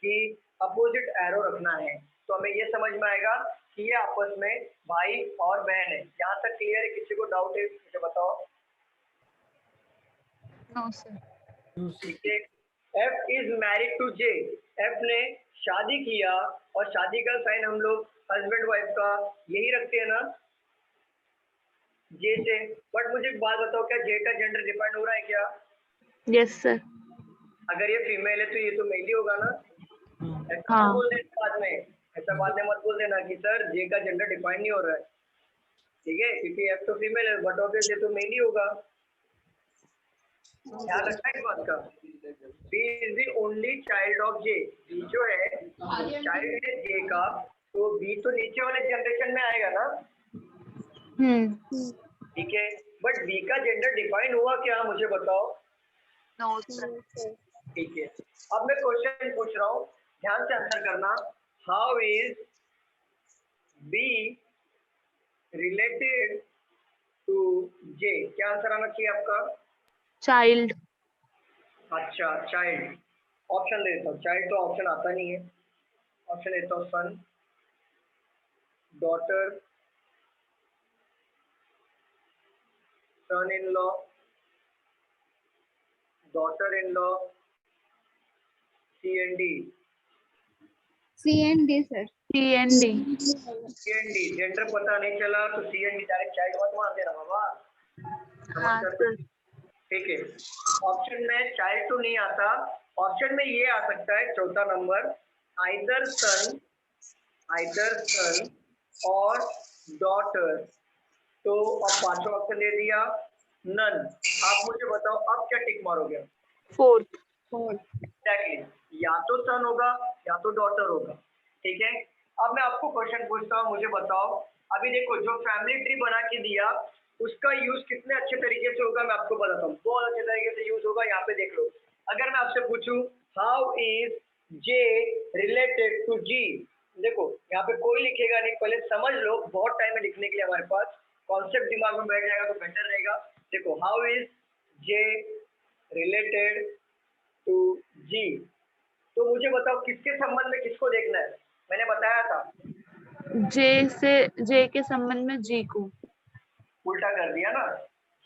कि अपोजिट एरो रखना है, तो हमें ये समझ में आएगा कि ये आपस में भाई और बहन है। यहाँ तक क्लियर है? किसी को डाउट है मुझे बताओ। No sir. ठीक है। F is married to J, F ने शादी किया, और शादी का साइन हम लोग हस्बैंड वाइफ का यही रखते हैं ना, जे से। बट मुझे एक बात बताओ, क्या जे का जेंडर डिपेंड हो रहा है क्या? Yes sir. अगर ये फीमेल है तो ये तो मेल ही होगा ना। ऐसा हाँ। मत बोल देना बाद में, ऐसा बाद में मत बोल देना कि सर जे का जेंडर डिफाइन नहीं हो रहा है। ठीक है, क्योंकि एफ तो फीमेल है बट ऑब्वियसली तो मेल ही होगा। ध्यान रखना है इस बात का। B is the only child of J, B जो है चाइल्ड है जे का, तो बी तो नीचे वाले जनरेशन में आएगा ना। ठीक है, बट बी का जेंडर डिफाइन हुआ क्या, मुझे बताओ। No sir. ठीक है, अब मैं क्वेश्चन पूछ रहा हूँ, ध्यान से आंसर करना। How is B related to J? क्या आंसर आना चाहिए आपका? चाइल्ड। अच्छा चाइल्ड, ऑप्शन दे देता हूँ। चाइल्ड तो ऑप्शन आता नहीं है, ऑप्शन देता हूँ। Son, daughter, son in law, daughter in law, C and D. CND sir. CND। C and D gender पता नहीं चला तो C and D direct child मत मार देना बाबा। हाँ सर। ठीक है, ऑप्शन में चाइल्ड तो नहीं आता, ऑप्शन में ये आ सकता है चौथा नंबर, आइदर सन और डॉटर। तो अब पांचवा ऑप्शन दे दिया नन। आप मुझे बताओ अब क्या टिक मारोगे? फोर्थ। एग्जैक्टली, या तो सन होगा या तो डॉटर होगा। ठीक है, अब मैं आपको क्वेश्चन पूछता हूँ, मुझे बताओ। अभी देखो जो फैमिली ट्री बना के दिया उसका यूज कितने अच्छे तरीके से होगा मैं आपको बताता हूँ। बहुत अच्छे तरीके से यूज होगा, यहाँ पे देख लो। अगर मैं आपसे पूछूं how is J related to G, देखो यहाँ पे कोई लिखेगा नहीं, पहले समझ लो, बहुत टाइम है लिखने के लिए हमारे पास, कॉन्सेप्ट दिमाग में बैठ जाएगा तो बेटर रहेगा। देखो how is J related to G, तो मुझे बताओ किसके संबंध में किसको देखना है? मैंने बताया था जे के संबंध में जी को। उल्टा कर दिया ना,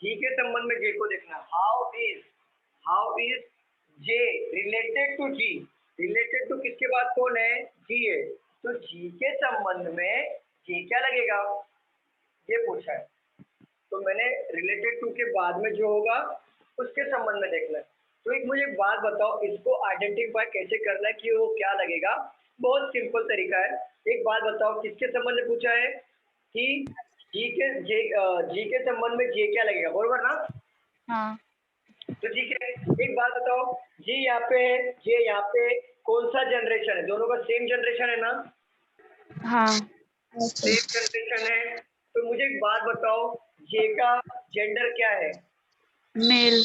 जी के संबंध में जे को देखना। How is J related to G, related to किसके बाद कौन है? जी है, तो जी के संबंध में जे क्या लगेगा, ये पूछा है। तो मैंने रिलेटेड टू के बाद में जो होगा उसके संबंध में देखना है। तो एक मुझे बात बताओ, इसको आइडेंटिफाई कैसे करना है कि वो क्या लगेगा? बहुत सिंपल तरीका है। एक बात बताओ, किसके संबंध में पूछा है कि जी के संबंध में जे क्या लगेगा, बरोबर ना? हाँ। तो ठीक है, एक बात बताओ, जी यहाँ पे है, जे यहाँ पे, कौन सा जनरेशन है? दोनों का सेम जनरेशन है ना? हाँ। सेम जनरेशन है, तो मुझे एक बात बताओ, जे का जेंडर क्या है? मेल।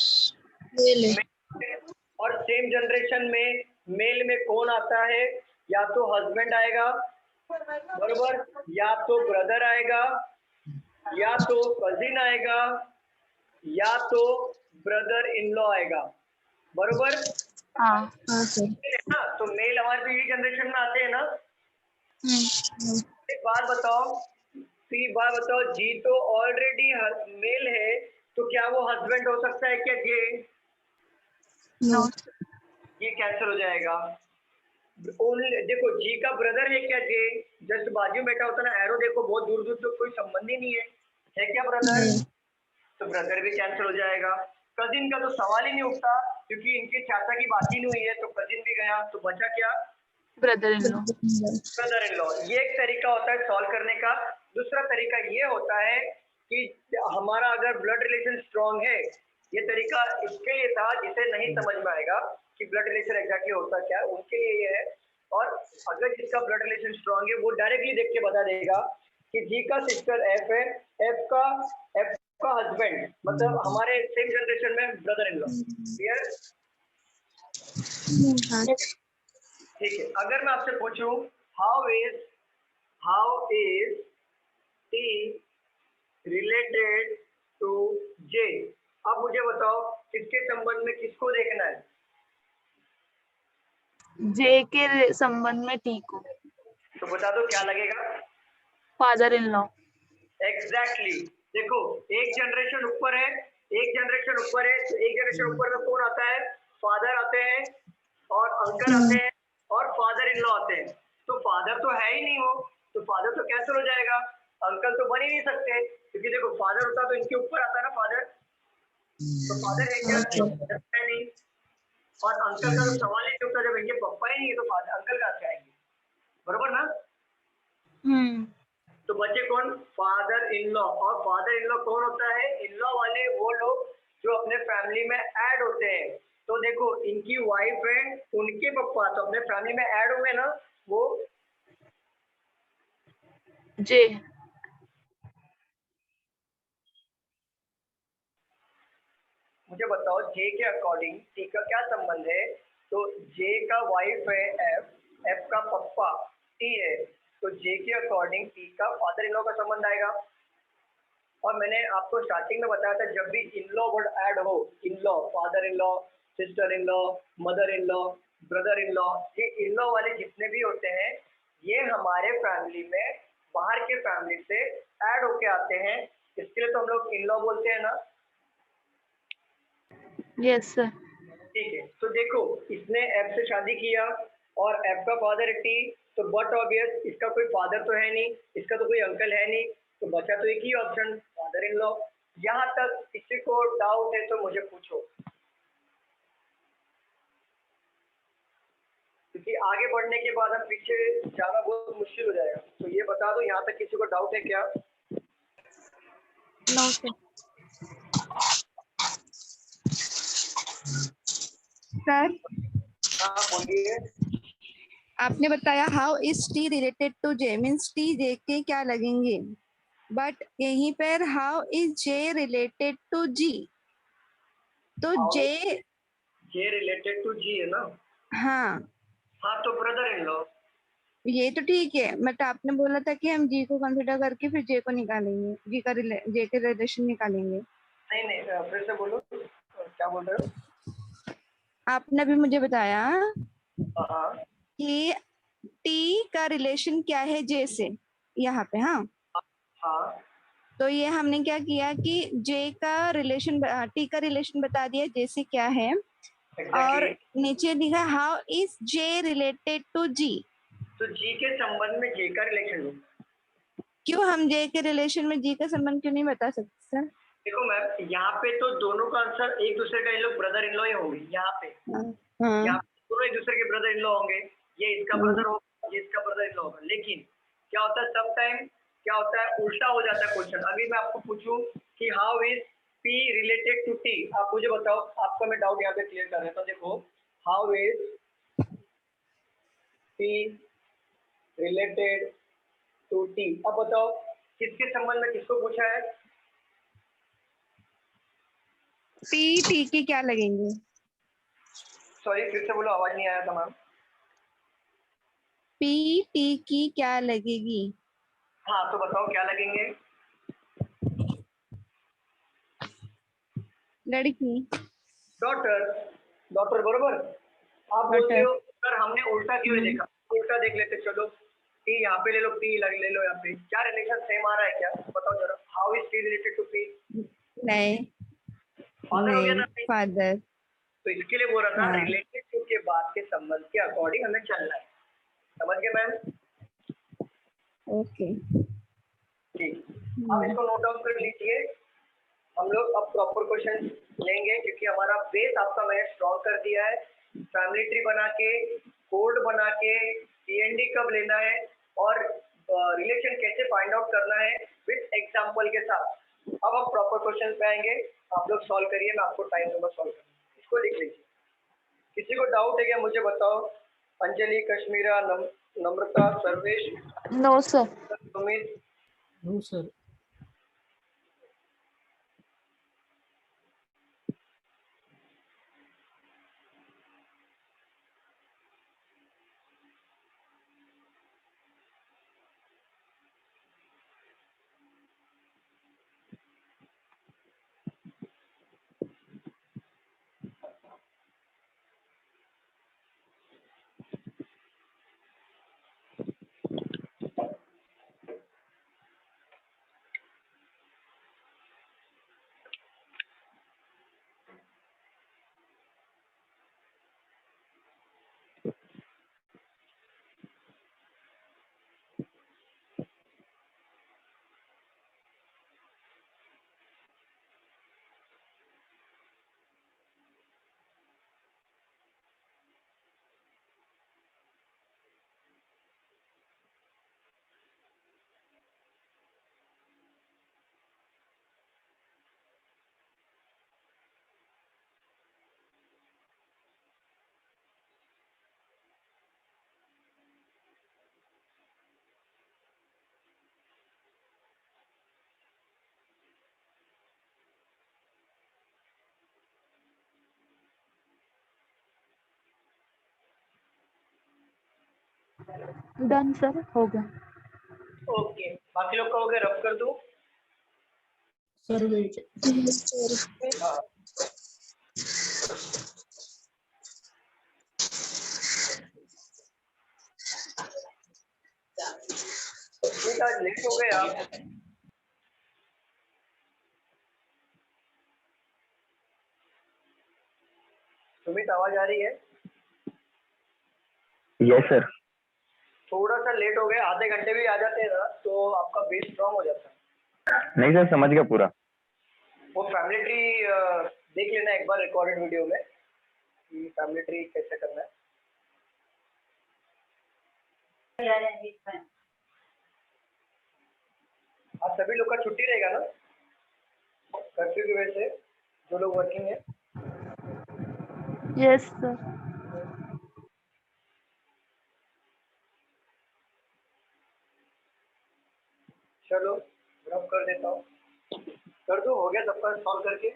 और सेम जनरेशन में मेल में कौन आता है? या तो हस्बैंड आएगा, बरोबर, या तो ब्रदर आएगा, या तो कजिन आएगा, या तो ब्रदर इन लॉ आएगा, बरोबर हाँ। है ना? तो मेल हमारे तो यही जनरेशन में आते हैं ना। एक बात बताओ, जी तो ऑलरेडी मेल है, तो क्या वो हस्बैंड हो सकता है क्या जे? नो। ये कैंसिल हो जाएगा। देखो जी का ब्रदर है क्या जे? जस्ट बाजू में बैठा होता ना, एरो देखो बहुत दूर दूर तो कोई संबंध ही नहीं है क्या ब्रदर? तो ब्रदर भी कैंसिल हो जाएगा। कजिन का तो सवाल ही नहीं उठता क्योंकि इनके चाचा की बात ही नहीं हुई है, तो कजिन भी गया, तो बचा क्या? Brother in law. Brother in law. ये एक तरीका होता है सॉल्व करने का। दूसरा तरीका ये होता है कि हमारा अगर ब्लड रिलेशन स्ट्रांग है, ये तरीका इसके लिए था जिसे नहीं समझ में आएगा कि ब्लड रिलेशन एग्जैक्टली होता क्या है, उनके लिए ये है। और अगर जिसका ब्लड रिलेशन स्ट्रांग है वो डायरेक्टली देख के बता देगा कि जी का सिस्टर एफ है, एफ का हस्बैंड, मतलब हमारे सेम जनरेशन में ब्रदर इन लॉ। क्लियर? ठीक है। अगर मैं आपसे पूछूं how is T related to J, अब मुझे बताओ किसके संबंध में किसको देखना है? जे के संबंध में टी को। तो बता दो क्या लगेगा? Father in law. एग्जैक्टली। देखो एक जनरेशन ऊपर है, तो एक जनरेशन ऊपर में कौन आता है? फादर आते हैं और अंकल आते हैं और फादर इन लॉ आते हैं। तो फादर तो है ही नहीं वो, तो फादर तो कैंसिल हो जाएगा, अंकल तो बन ही नहीं सकते, क्योंकि देखो फादर होता तो इनके ऊपर आता ना फादर, तो फादर है क्या? है नहीं। और अंकल का तो सवाल ही नहीं उठता, जब इनके पापा ही नहीं है तो फादर अंकल कहाँ से आएंगे? बरोबर ना? तो बचे कौन? Father in law. और फादर इन लॉ कौन होता है? इन लॉ वाले वो लोग जो अपने फैमिली में ऐड होते हैं। तो देखो इनकी वाइफ है, उनके पापा तो अपने फैमिली में ऐड हुए ना, वो जे। मुझे बताओ जे के अकॉर्डिंग टी का क्या संबंध है? तो जे का वाइफ है एफ, एफ का पप्पा टी है, तो जे के अकॉर्डिंग टी का फादर इन लॉ का संबंध आएगा। और मैंने आपको स्टार्टिंग में बताया था जब भी इन लॉ वर्ड ऐड हो, in law, father in law, sister in law, mother in law, brother in law, ये इन लॉ वाले जितने भी होते हैं ये हमारे फैमिली में बाहर के फैमिली से ऐड होके आते हैं, इसके लिए तो हम लोग इन लॉ बोलते हैं ना। Yes sir. ठीक है। तो देखो इसने एफ से शादी किया और एफ का फादर है टी, तो बट ऑब्वियस इसका कोई फादर तो है नहीं, इसका तो कोई अंकल है नहीं, तो बचा तो एक ही ऑप्शन फादर इन लॉ। यहाँ तक किसी को डाउट है तो मुझे पूछो, क्योंकि आगे बढ़ने के बाद हम पीछे जाना बहुत मुश्किल हो जाएगा। तो ये बता दो यहाँ तक किसी को डाउट है क्या? No sir. सर हाँ बोलिए। आपने बताया how is T related to J, means T J के क्या लगेंगे, बट यहीं पर how is J related to G, तो जे रिलेटेड टू जी है ना? हाँ हाँ तो ब्रदर इन लॉ। ये तो ठीक है, बट आपने बोला था कि हम जी को कंसिडर करके फिर जे को निकालेंगे, जे के रिलेशन निकालेंगे। नहीं फिर से बोलो क्या बोल रहे हो? आपने अभी मुझे बताया हाँ कि टी का रिलेशन क्या है जे से यहाँ पे। हाँ हाँ तो ये हमने क्या किया कि जे का रिलेशन, टी का रिलेशन बता दिया जे से क्या है, और एग्जैक्टली। नीचे लिखा how is J related to G. तो जी के संबंध में जे का रिलेशन है। क्यों हम जे के रिलेशन में जी का संबंध क्यों नहीं बता सकते सर? देखो मैम यहाँ पे तो दोनों का आंसर एक दूसरे का, ये लोग ब्रदर इन लॉ ही होंगे यहाँ पे। यहाँ पे दोनों एक दूसरे के ब्रदर इन लॉ होंगे, ये इसका ब्रदर होगा, ये इसका ब्रदर इन लॉ होगा। लेकिन क्या होता है सम टाइम क्या होता है उल्टा हो जाता है क्वेश्चन। अभी मैं आपको पूछूं कि how is P related to T, आप मुझे बताओ, आपका मैं डाउट यहाँ पे क्लियर कर रहा था। देखो how is P related to T, अब बताओ किसके संबंध में किसको पूछा है? पी टी के क्या लगेंगे? सॉरी फिर से बोलो, आवाज नहीं आया था मैम। पी टी की क्या लगेगी? हाँ तो बताओ क्या लगेंगे? लड़की। डॉटर। डॉटर बरोबर। आप बोलते हो सर हमने उल्टा क्यों नहीं देखा, उल्टा देख लेते, चलो टी यहाँ पे ले लो, पी ले लो, यहाँ पे क्या रिलेशन सेम आ रहा है क्या? बताओ जरा, how is T related to P? नहीं फादर हो गया ना? फादर। तो इसके लिए बोल रहा था हाँ। रिलेटेड टू के बाद के संबंध के अकॉर्डिंग हमें चलना है। समझ गए मैम? ओके ठीक, आप इसको नोट डाउन कर लीजिए। हम लोग अब प्रॉपर क्वेश्चन लेंगे क्योंकि हमारा बेस आपका मैंने स्ट्रॉन्ग कर दिया है। फैमिली ट्री बना के, कोड बना के, सीएनडी कब लेना है और रिलेशन कैसे फाइंड आउट करना है विथ एग्जाम्पल के साथ। अब हम प्रॉपर क्वेश्चन पे आएंगे, आप लोग सॉल्व करिए, मैं आपको टाइम दूंगा सॉल्व करने। इसको लिख लीजिए। किसी को डाउट है क्या मुझे बताओ? Anjali, Kashmira, Namrata, Sarvesh, no sir. Sumit, no sir. Done sir, हो गया। ओके, बाकी लोग का हो गया, रब कर दूं? सर्वे। हाँ, सुमित आज लेट हो गए आप। सुमित आवाज आ रही है? Yes sir. थोड़ा सा लेट हो गए, आधे घंटे भी आ जाते हैं ना तो आपका बेस स्ट्रांग हो जाता है। नहीं सर, समझ गया पूरा। वो फैमिली ट्री देख लेना एक बार रिकॉर्डेड वीडियो में कि फैमिली ट्री कैसे करना है। आज सभी लोग का छुट्टी रहेगा ना कर्फ्यू की वजह से, जो लोग वर्किंग है? Yes sir. चलो रब कर देता हूँ, कर दो। हो गया सबका सॉल्व करके?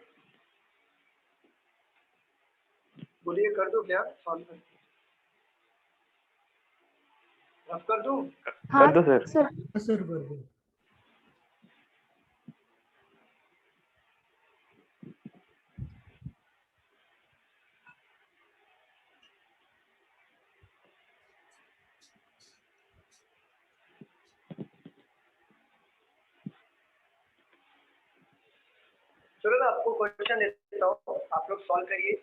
बोलिए, कर दो क्या सॉल्व करके? रब कर दूं? हाँ कर दो सर। सर। सर कर दो। चलो मैं आपको क्वेश्चन देता हूँ, आप लोग सॉल्व करिए,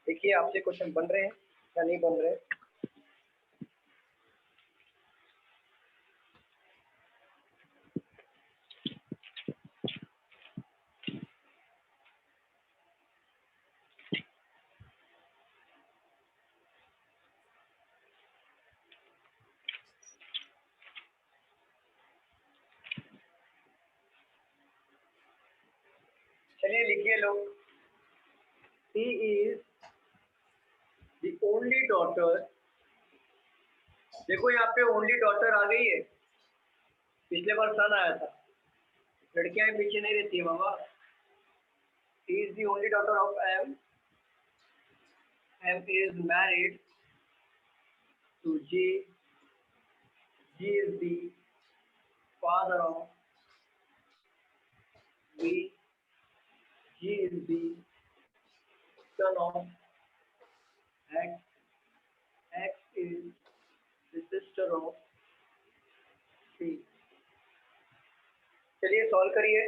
देखिए आपसे क्वेश्चन बन रहे हैं या नहीं बन रहे। चलिए लिखिए लोग। He is the only daughter। देखो यहाँ पे ओनली डॉटर आ गई है, पिछले बार सन आया था। लड़कियां पीछे नहीं रहती है बाबा। He is the only daughter of M। M is married to G। G is the father of V। G is the son of X। X is the sister of C। चलिए सॉल्व करिए।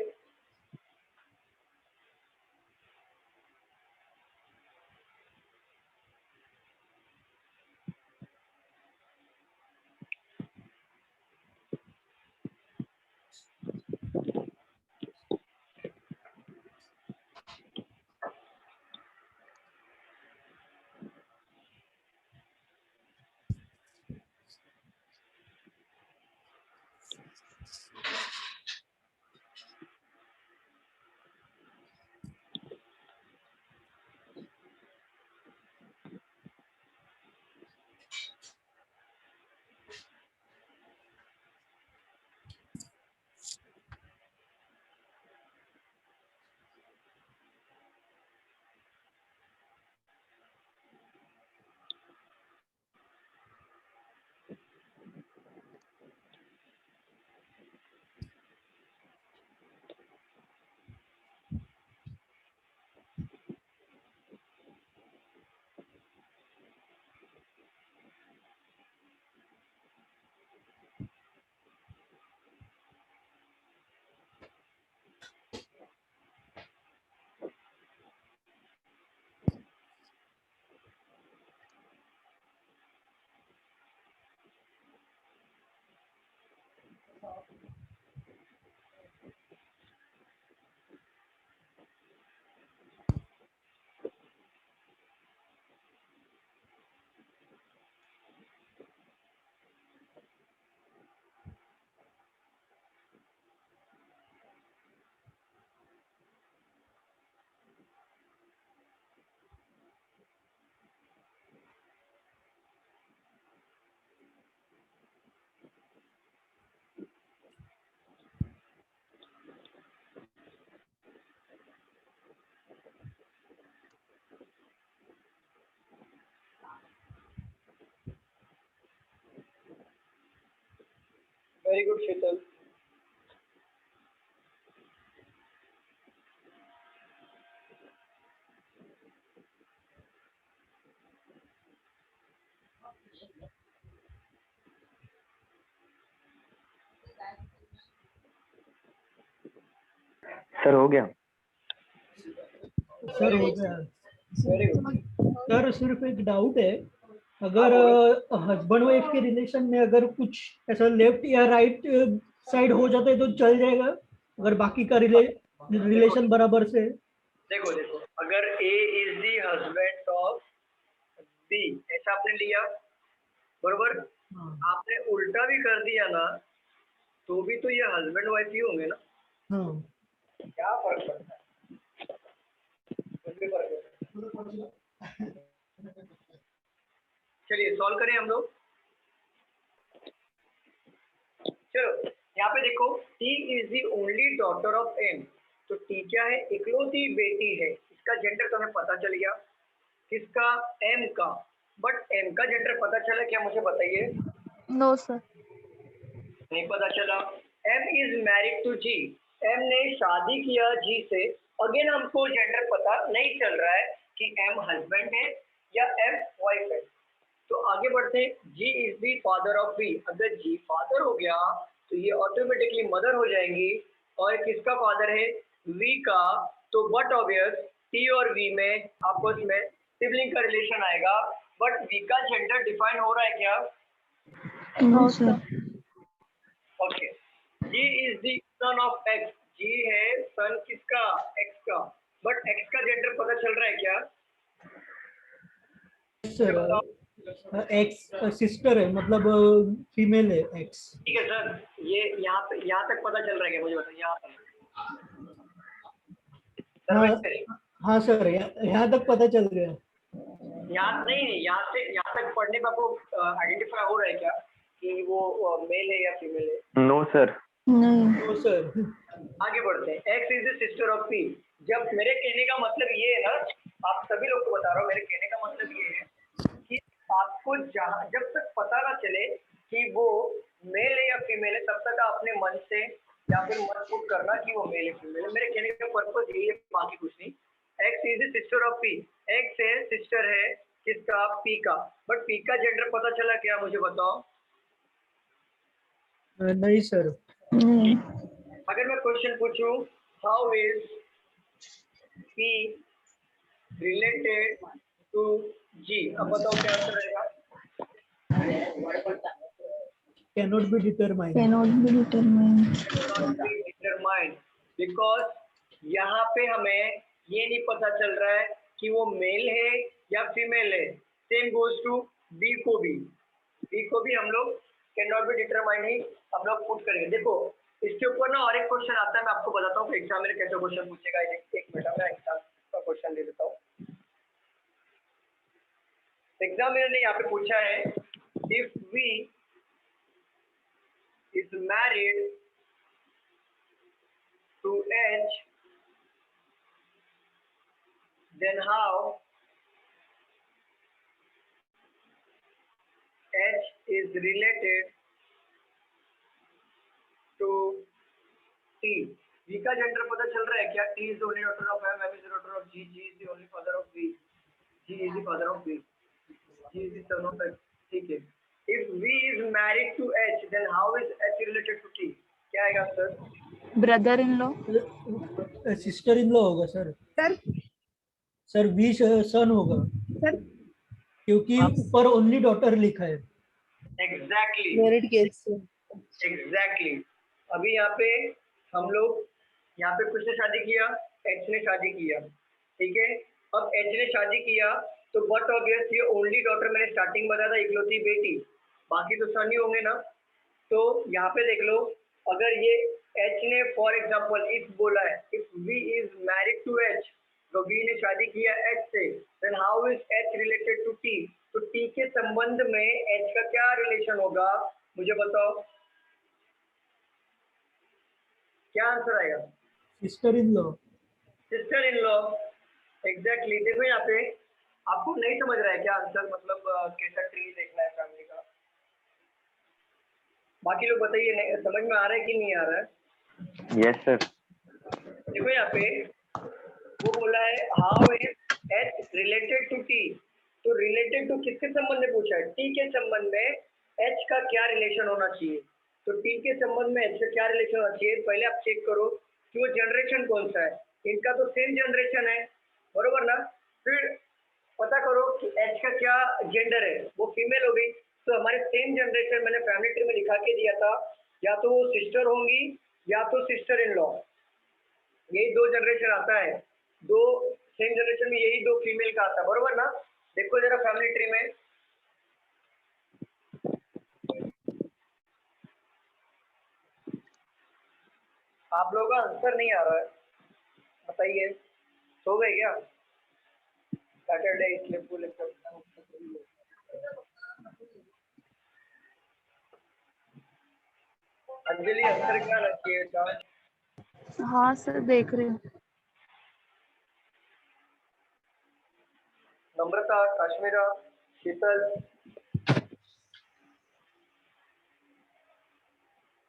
Very good शीतल। Sir हो गया। Sir हो गया। Very good. Sir सिर्फ एक doubt है, अगर हस्बैंड वाइफ के रिलेशन में अगर कुछ ऐसा लेफ्ट या राइट साइड हो जाता है तो चल जाएगा, अगर बाकी का रिलेशन बराबर से है? देखो देखो, अगर A is the husband of B ऐसा आपने लिया, बरोबर, हाँ। आपने उल्टा भी कर दिया ना तो भी तो ये हस्बैंड वाइफ ही होंगे ना। हाँ। क्या फर्क पड़ता है, कुछ भी फर्क नहीं पड़ता। चलिए सॉल्व करें हम लोग। चलो यहाँ पे देखो, T is the only daughter of M, तो टी क्या है, इकलौती बेटी है। इसका जेंडर तो हमें पता चल गया, किसका, एम का। बट एम का जेंडर पता चला क्या, मुझे बताइए। No sir. नहीं पता चला। M is married to G, M ने शादी किया जी से। अगेन हमको जेंडर पता नहीं चल रहा है कि एम हस्बैंड है या एम वाइफ है। तो आगे बढ़ते हैं, G is the father of V. अगर जी फादर हो गया तो ये ऑटोमेटिकली मदर हो जाएंगी। और किसका फादर है, वी का। तो बट ऑब्वियस टी और वी में आपस में सिबलिंग का रिलेशन आएगा। बट वी का जेंडर डिफाइन हो रहा है क्या? No sir. Okay. G is the son of X, G है सन किसका, एक्स का। बट एक्स का जेंडर पता चल रहा है क्या? सर एक्स सिस्टर है, मतलब फीमेल है एक्स। ठीक है सर, ये यहाँ तक पता चल रहा है क्या, मुझे बताइए। यहाँ तक हाँ हाँ सर, यहाँ तक पता चल गया। यहाँ नहीं, यहाँ तक पढ़ने पर आपको आइडेंटिफाई हो रहा है क्या कि वो मेल है या फीमेल है? No sir. नहीं। तो सर आगे बढ़ते हैं। X is the sister of P. जब मेरे कहने का मतलब ये है ना, आप सभी लोग को बता रहा हूँ, मेरे कहने का मतलब ये है कि आपको जब तक पता ना चले कि वो मेल है या फीमेल है, तब तक आप अपने मन से या फिर मत पुट करना कि वो मेल है फीमेल है। मेरे कहने का पर्पज यही है, बाकी कुछ नहीं। X is the sister of P, x है सिस्टर है किसका, पी का। बट पी का जेंडर पता चला क्या, मुझे बताओ। नहीं सर। नहीं। अगर मैं क्वेश्चन पूछूं, how is P related to G, अब बताओ क्या आंसर रहेगा। Cannot be determined. Cannot be determined. Determined, because यहाँ पे हमें ये नहीं पता चल रहा है कि वो मेल है या फीमेल है। सेम गोज टू बी को भी, हम लोग कैन नॉट बी डिटरमाइंड ही हम लोग पुट करेंगे। देखो इसके ऊपर ना और एक क्वेश्चन आता है, मैं आपको बताता हूँ एग्जाम में कैसे क्वेश्चन पूछेगा। एक मिनट मैं एग्जाम का क्वेश्चन ले लेता हूँ। एग्जामिनर ने यहाँ पे पूछा है, if V is married to H, then how H is related to T। V का जेंडर पता चल रहा है क्या? T is the only daughter of M, M is the daughter of G, G is the only father of V, G is the father of V, G is the son of X। ठीक है। If V is married to H, then how is H related to T? क्या आएगा sir? Brother in law. Sister in law होगा sir. Sir sir B सन होगा, sir क्योंकि ऊपर only daughter लिखा है। Exactly, married case exactly। अभी यहाँ पे हम लोग, यहाँ पे किसने शादी किया, H ने शादी किया, ठीक है। अब H ने शादी किया तो बट ऑब्वियस ये ओनली डॉटर, मैंने स्टार्टिंग बताया था, इकलौती बेटी, बाकी तो सन ही होंगे ना। तो यहाँ पे देख लो, अगर ये H ने फॉर एग्जांपल इफ बोला है, if V is married to H, तो V ने शादी किया H से, then how is H related to T? तो T के संबंध में H का क्या रिलेशन होगा, मुझे बताओ क्या आंसर आएगा? Sister in law. Sister in law, exactly. देखो यहाँ पे आपको नहीं समझ रहा है क्या आंसर, मतलब कैसा ट्री देखना है फैमिली का? बाकी लोग बताइए, समझ में आ रहा है कि नहीं आ रहा है? Yes sir. देखो यहाँ पे वो बोला है how is H related to T. तो रिलेटेड टू किसके संबंध में पूछा है? टी के संबंध में एच का क्या रिलेशन होना चाहिए? तो टी के संबंध में एच का क्या रिलेशन होना चाहिए? पहले आप चेक करो कि वो जनरेशन कौन सा है। इनका तो सेम जनरेशन है, बरोबर ना? फिर पता करो कि एच का क्या जेंडर है, वो फीमेल हो गई। तो हमारे सेम जनरेशन मैंने फैमिली ट्री में लिखा के दिया था, या तो वो सिस्टर होंगी या तो सिस्टर इन लॉ। यही दो जनरेशन आता है, दो सेम जनरेशन में यही दो फीमेल का आता है, बरोबर ना? देखो जरा फैमिली ट्री में, आप लोगों का आंसर नहीं आ रहा है, बताइए सो गए क्या? सैटरडे इसलिए पूरे अंजलि आंसर क्या रखिए था? हाँ सर देख रही हूँ। नम्रता, काश्मीरा, शीतल,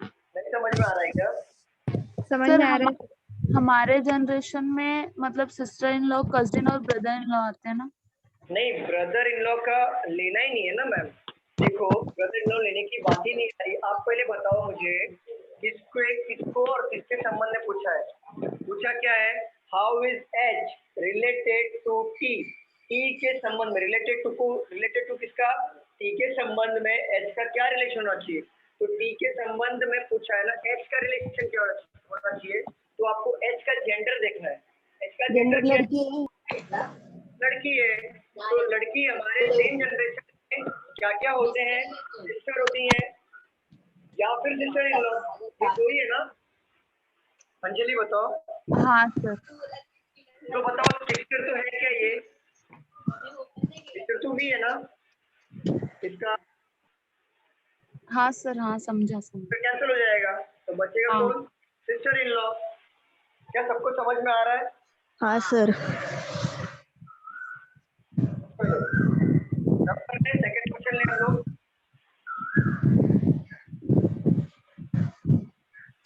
नहीं समझ में आ रहा है क्या? समझ सर में आ रहा है। हमारे जनरेशन में मतलब सिस्टर इन लॉ, कजिन और ब्रदर इन लॉ आते हैं ना? नहीं, ब्रदर इन लॉ का लेना ही नहीं है ना मैम। देखो ब्रदर इन लॉ लेने की बात ही नहीं आई। आप पहले बताओ मुझे किसको और किसके संबंध में पूछा है? पूछा क्या है? How is H related to T. टी के संबंध में रिलेटेड टू किसका? टी के संबंध में एच का क्या रिलेशन होना चाहिए? तो टी के संबंध में पूछा है ना, एच का रिलेशन क्या होना चाहिए? तो आपको एच का जेंडर देखना है। एच का जेंडर लड़की है। लड़की है। तो लड़की हमारे सेम जनरेशन में क्या क्या होते हैं? सिस्टर होती हैं या फिर सिस्टर इन लॉ, ये दो ही है ना? अंजलि बताओ। हाँ सर। तो बताओ सिस्टर तो है क्या? ये सिस्टर तो भी है ना इसका? हाँ सर, हाँ समझा समझा। फिर कैंसिल हो जाएगा, तो बचेगा हाँ। कौन? Sister in law. क्या सबको समझ में आ रहा है? हाँ सर। सेकंड क्वेश्चन ले हम लोग।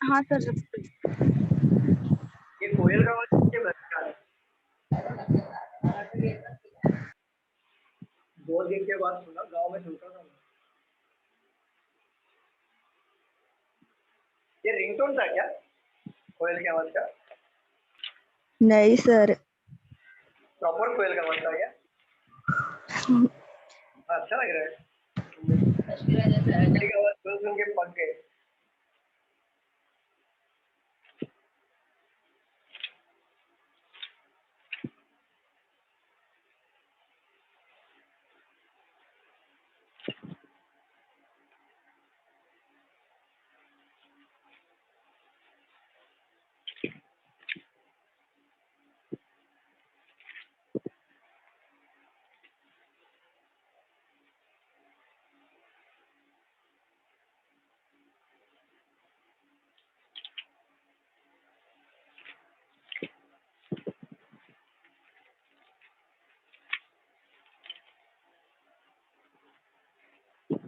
हाँ सर रखते हैं। ये कोयल का आवाज है, बस का है। बहुत दिन के बाद सुना, गांव में सुनता था। ये रिंगटोन था क्या कोयल की आवाज का? नहीं सर। प्रॉपर कोयल का आवाज था क्या? अच्छा लग रहा है। मेरी आवाज सुन सुन के पक गए।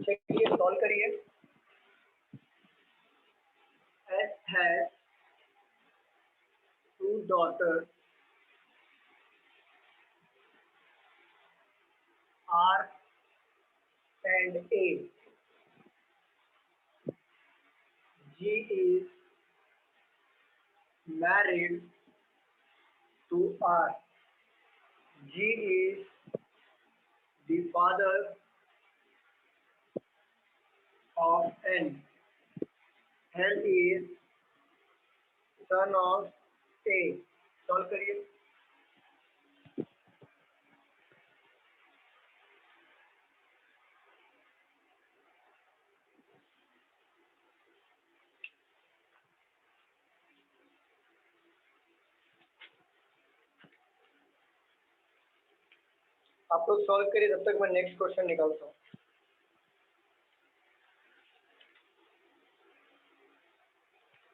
चलिए सॉल्व करिए। S has two daughters, R and A. G is married to R. G is the father of N. L is son of A. Solve करिए। आप लोग सॉल्व करिए, तब तक मैं नेक्स्ट क्वेश्चन निकालता हूँ।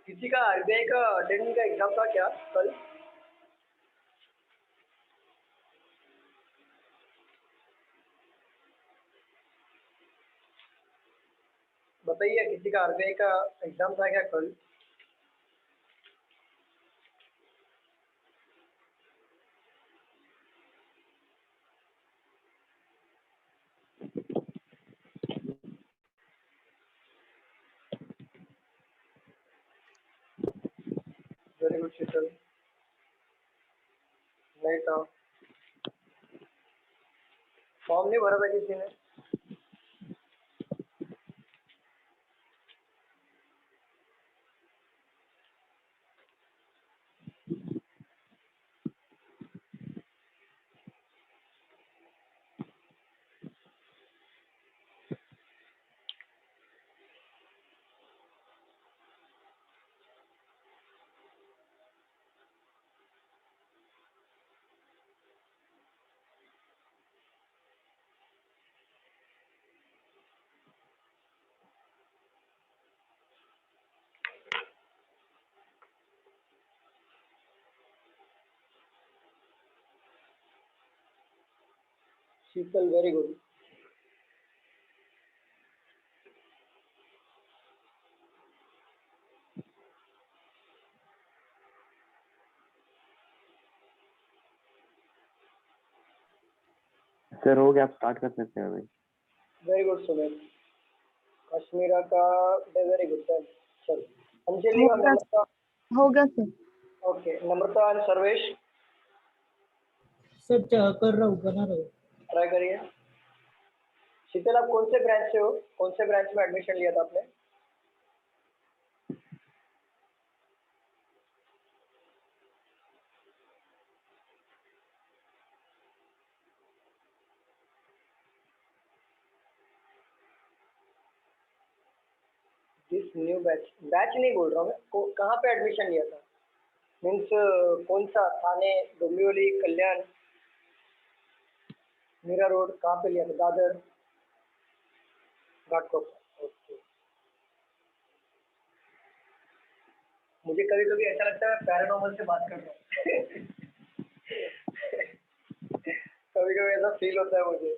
किसी का आरबीआई का अटेंडेंस का एग्जाम था क्या कल? बताइए, किसी का आरबीआई का एग्जाम था क्या कल? वेरी गुड शीतल। नहीं था, फॉर्म नहीं भरा था किसी ने। शीतल वेरी गुड। सर हो गया, आप स्टार्ट कर सकते हैं अभी। Very good Sumit. कश्मीरा का वेरी गुड सर। चलो अंजलि और नम्रता। होगा sir. Okay, Namrata and Sarvesh sir कर रहा हूँ, बना रहा हूँ। ट्राई करिए। शीतल आप कौन से ब्रांच से हो? कौन से ब्रांच में एडमिशन लिया था आपने? दिस न्यू बैच, बैच नहीं बोल रहा हूँ मैं, कहाँ पे एडमिशन लिया था? मीन्स कौन सा, थाने, डोंबिवली, कल्याण, मीरा रोड, कहाँ पे लिया था? दादर, घाटकोपर। ओके। मुझे कभी कभी ऐसा लगता है मैं पैरानॉर्मल से बात कर रहा हूँ। कभी कभी ऐसा फील होता है मुझे,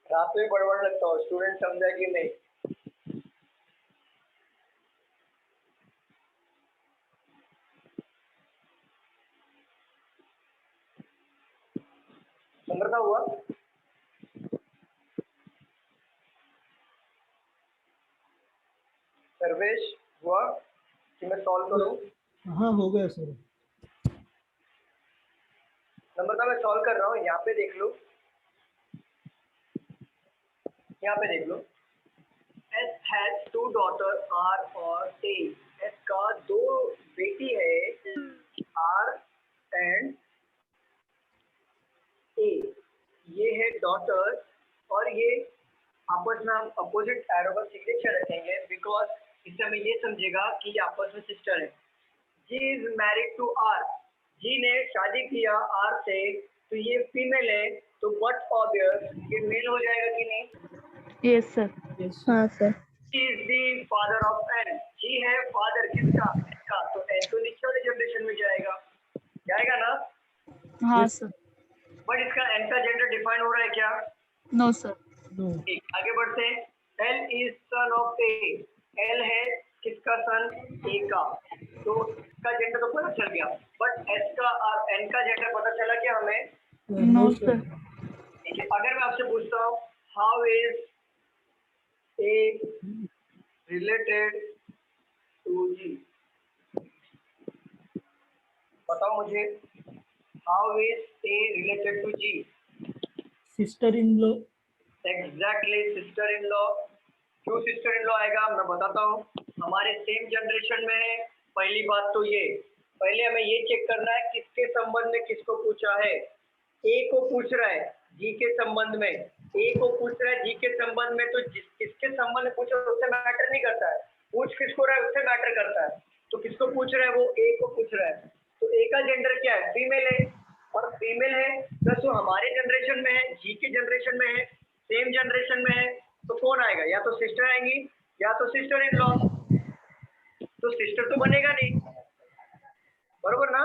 रात में बड़बड़ लगता हूँ, स्टूडेंट समझा कि नहीं। नम्रता हुआ? सर्वेश हुआ कि मैं सॉल्व करूं? हाँ हो गया सर। नम्रता मैं सॉल्व कर रहा हूँ, यहाँ पे देख लो, यहाँ पे देख लो। S has two daughter R और ए। एस का दो बेटी है, आर एंड ए। ये है डॉटर, और ये आपस में हम अपोजिट एरो का सिग्नेचर रखेंगे बिकॉज इससे हमें ये समझेगा कि ये आपस में सिस्टर है। जी इज मैरिड टू आर। जी ने शादी किया आर से, तो ये फीमेल है, तो व्हाट ऑब्वियस ये मेल हो जाएगा कि नहीं? Yes sir. हाँ sir. G is the father of N. G है फादर किसका? इसका, तो एन तो नीचे वाले जनरेशन में जाएगा, जाएगा ना? हाँ सर। बट इसका एन का जेंडर डिफाइन हो रहा है क्या? No sir. ठीक, आगे बढ़ते हैं। L is son of A. L है किसका सन? ए का, तो इसका जेंडर तो पता चल गया, बट एस का और एन का जेंडर पता चला क्या हमें? No sir. ठीक है, अगर मैं आपसे पूछता हूँ how is A related to G, बताओ मुझे, how is A related to G? Sister in law. Exactly, sister in law. क्यों सिस्टर इन लॉ आएगा मैं बताता हूँ। हमारे सेम जनरेशन में है, पहली बात तो ये, पहले हमें ये चेक करना है किसके संबंध में किसको पूछा है। ए को पूछ रहा है जी के संबंध में, ए को पूछ रहा है जी के संबंध में, तो किसके संबंध में पूछ रहा है उससे मैटर नहीं करता है, पूछ किसको रहा है उससे मैटर करता है। तो किसको पूछ रहा है? वो ए को पूछ रहा है। तो ए का जेंडर क्या है? फीमेल है, और फीमेल है प्लस वो हमारे जनरेशन में है, जी के जनरेशन में है, सेम जनरेशन में है, तो कौन आएगा? या तो सिस्टर आएंगी या तो सिस्टर इन लॉ। तो सिस्टर तो बनेगा नहीं, बरोबर ना?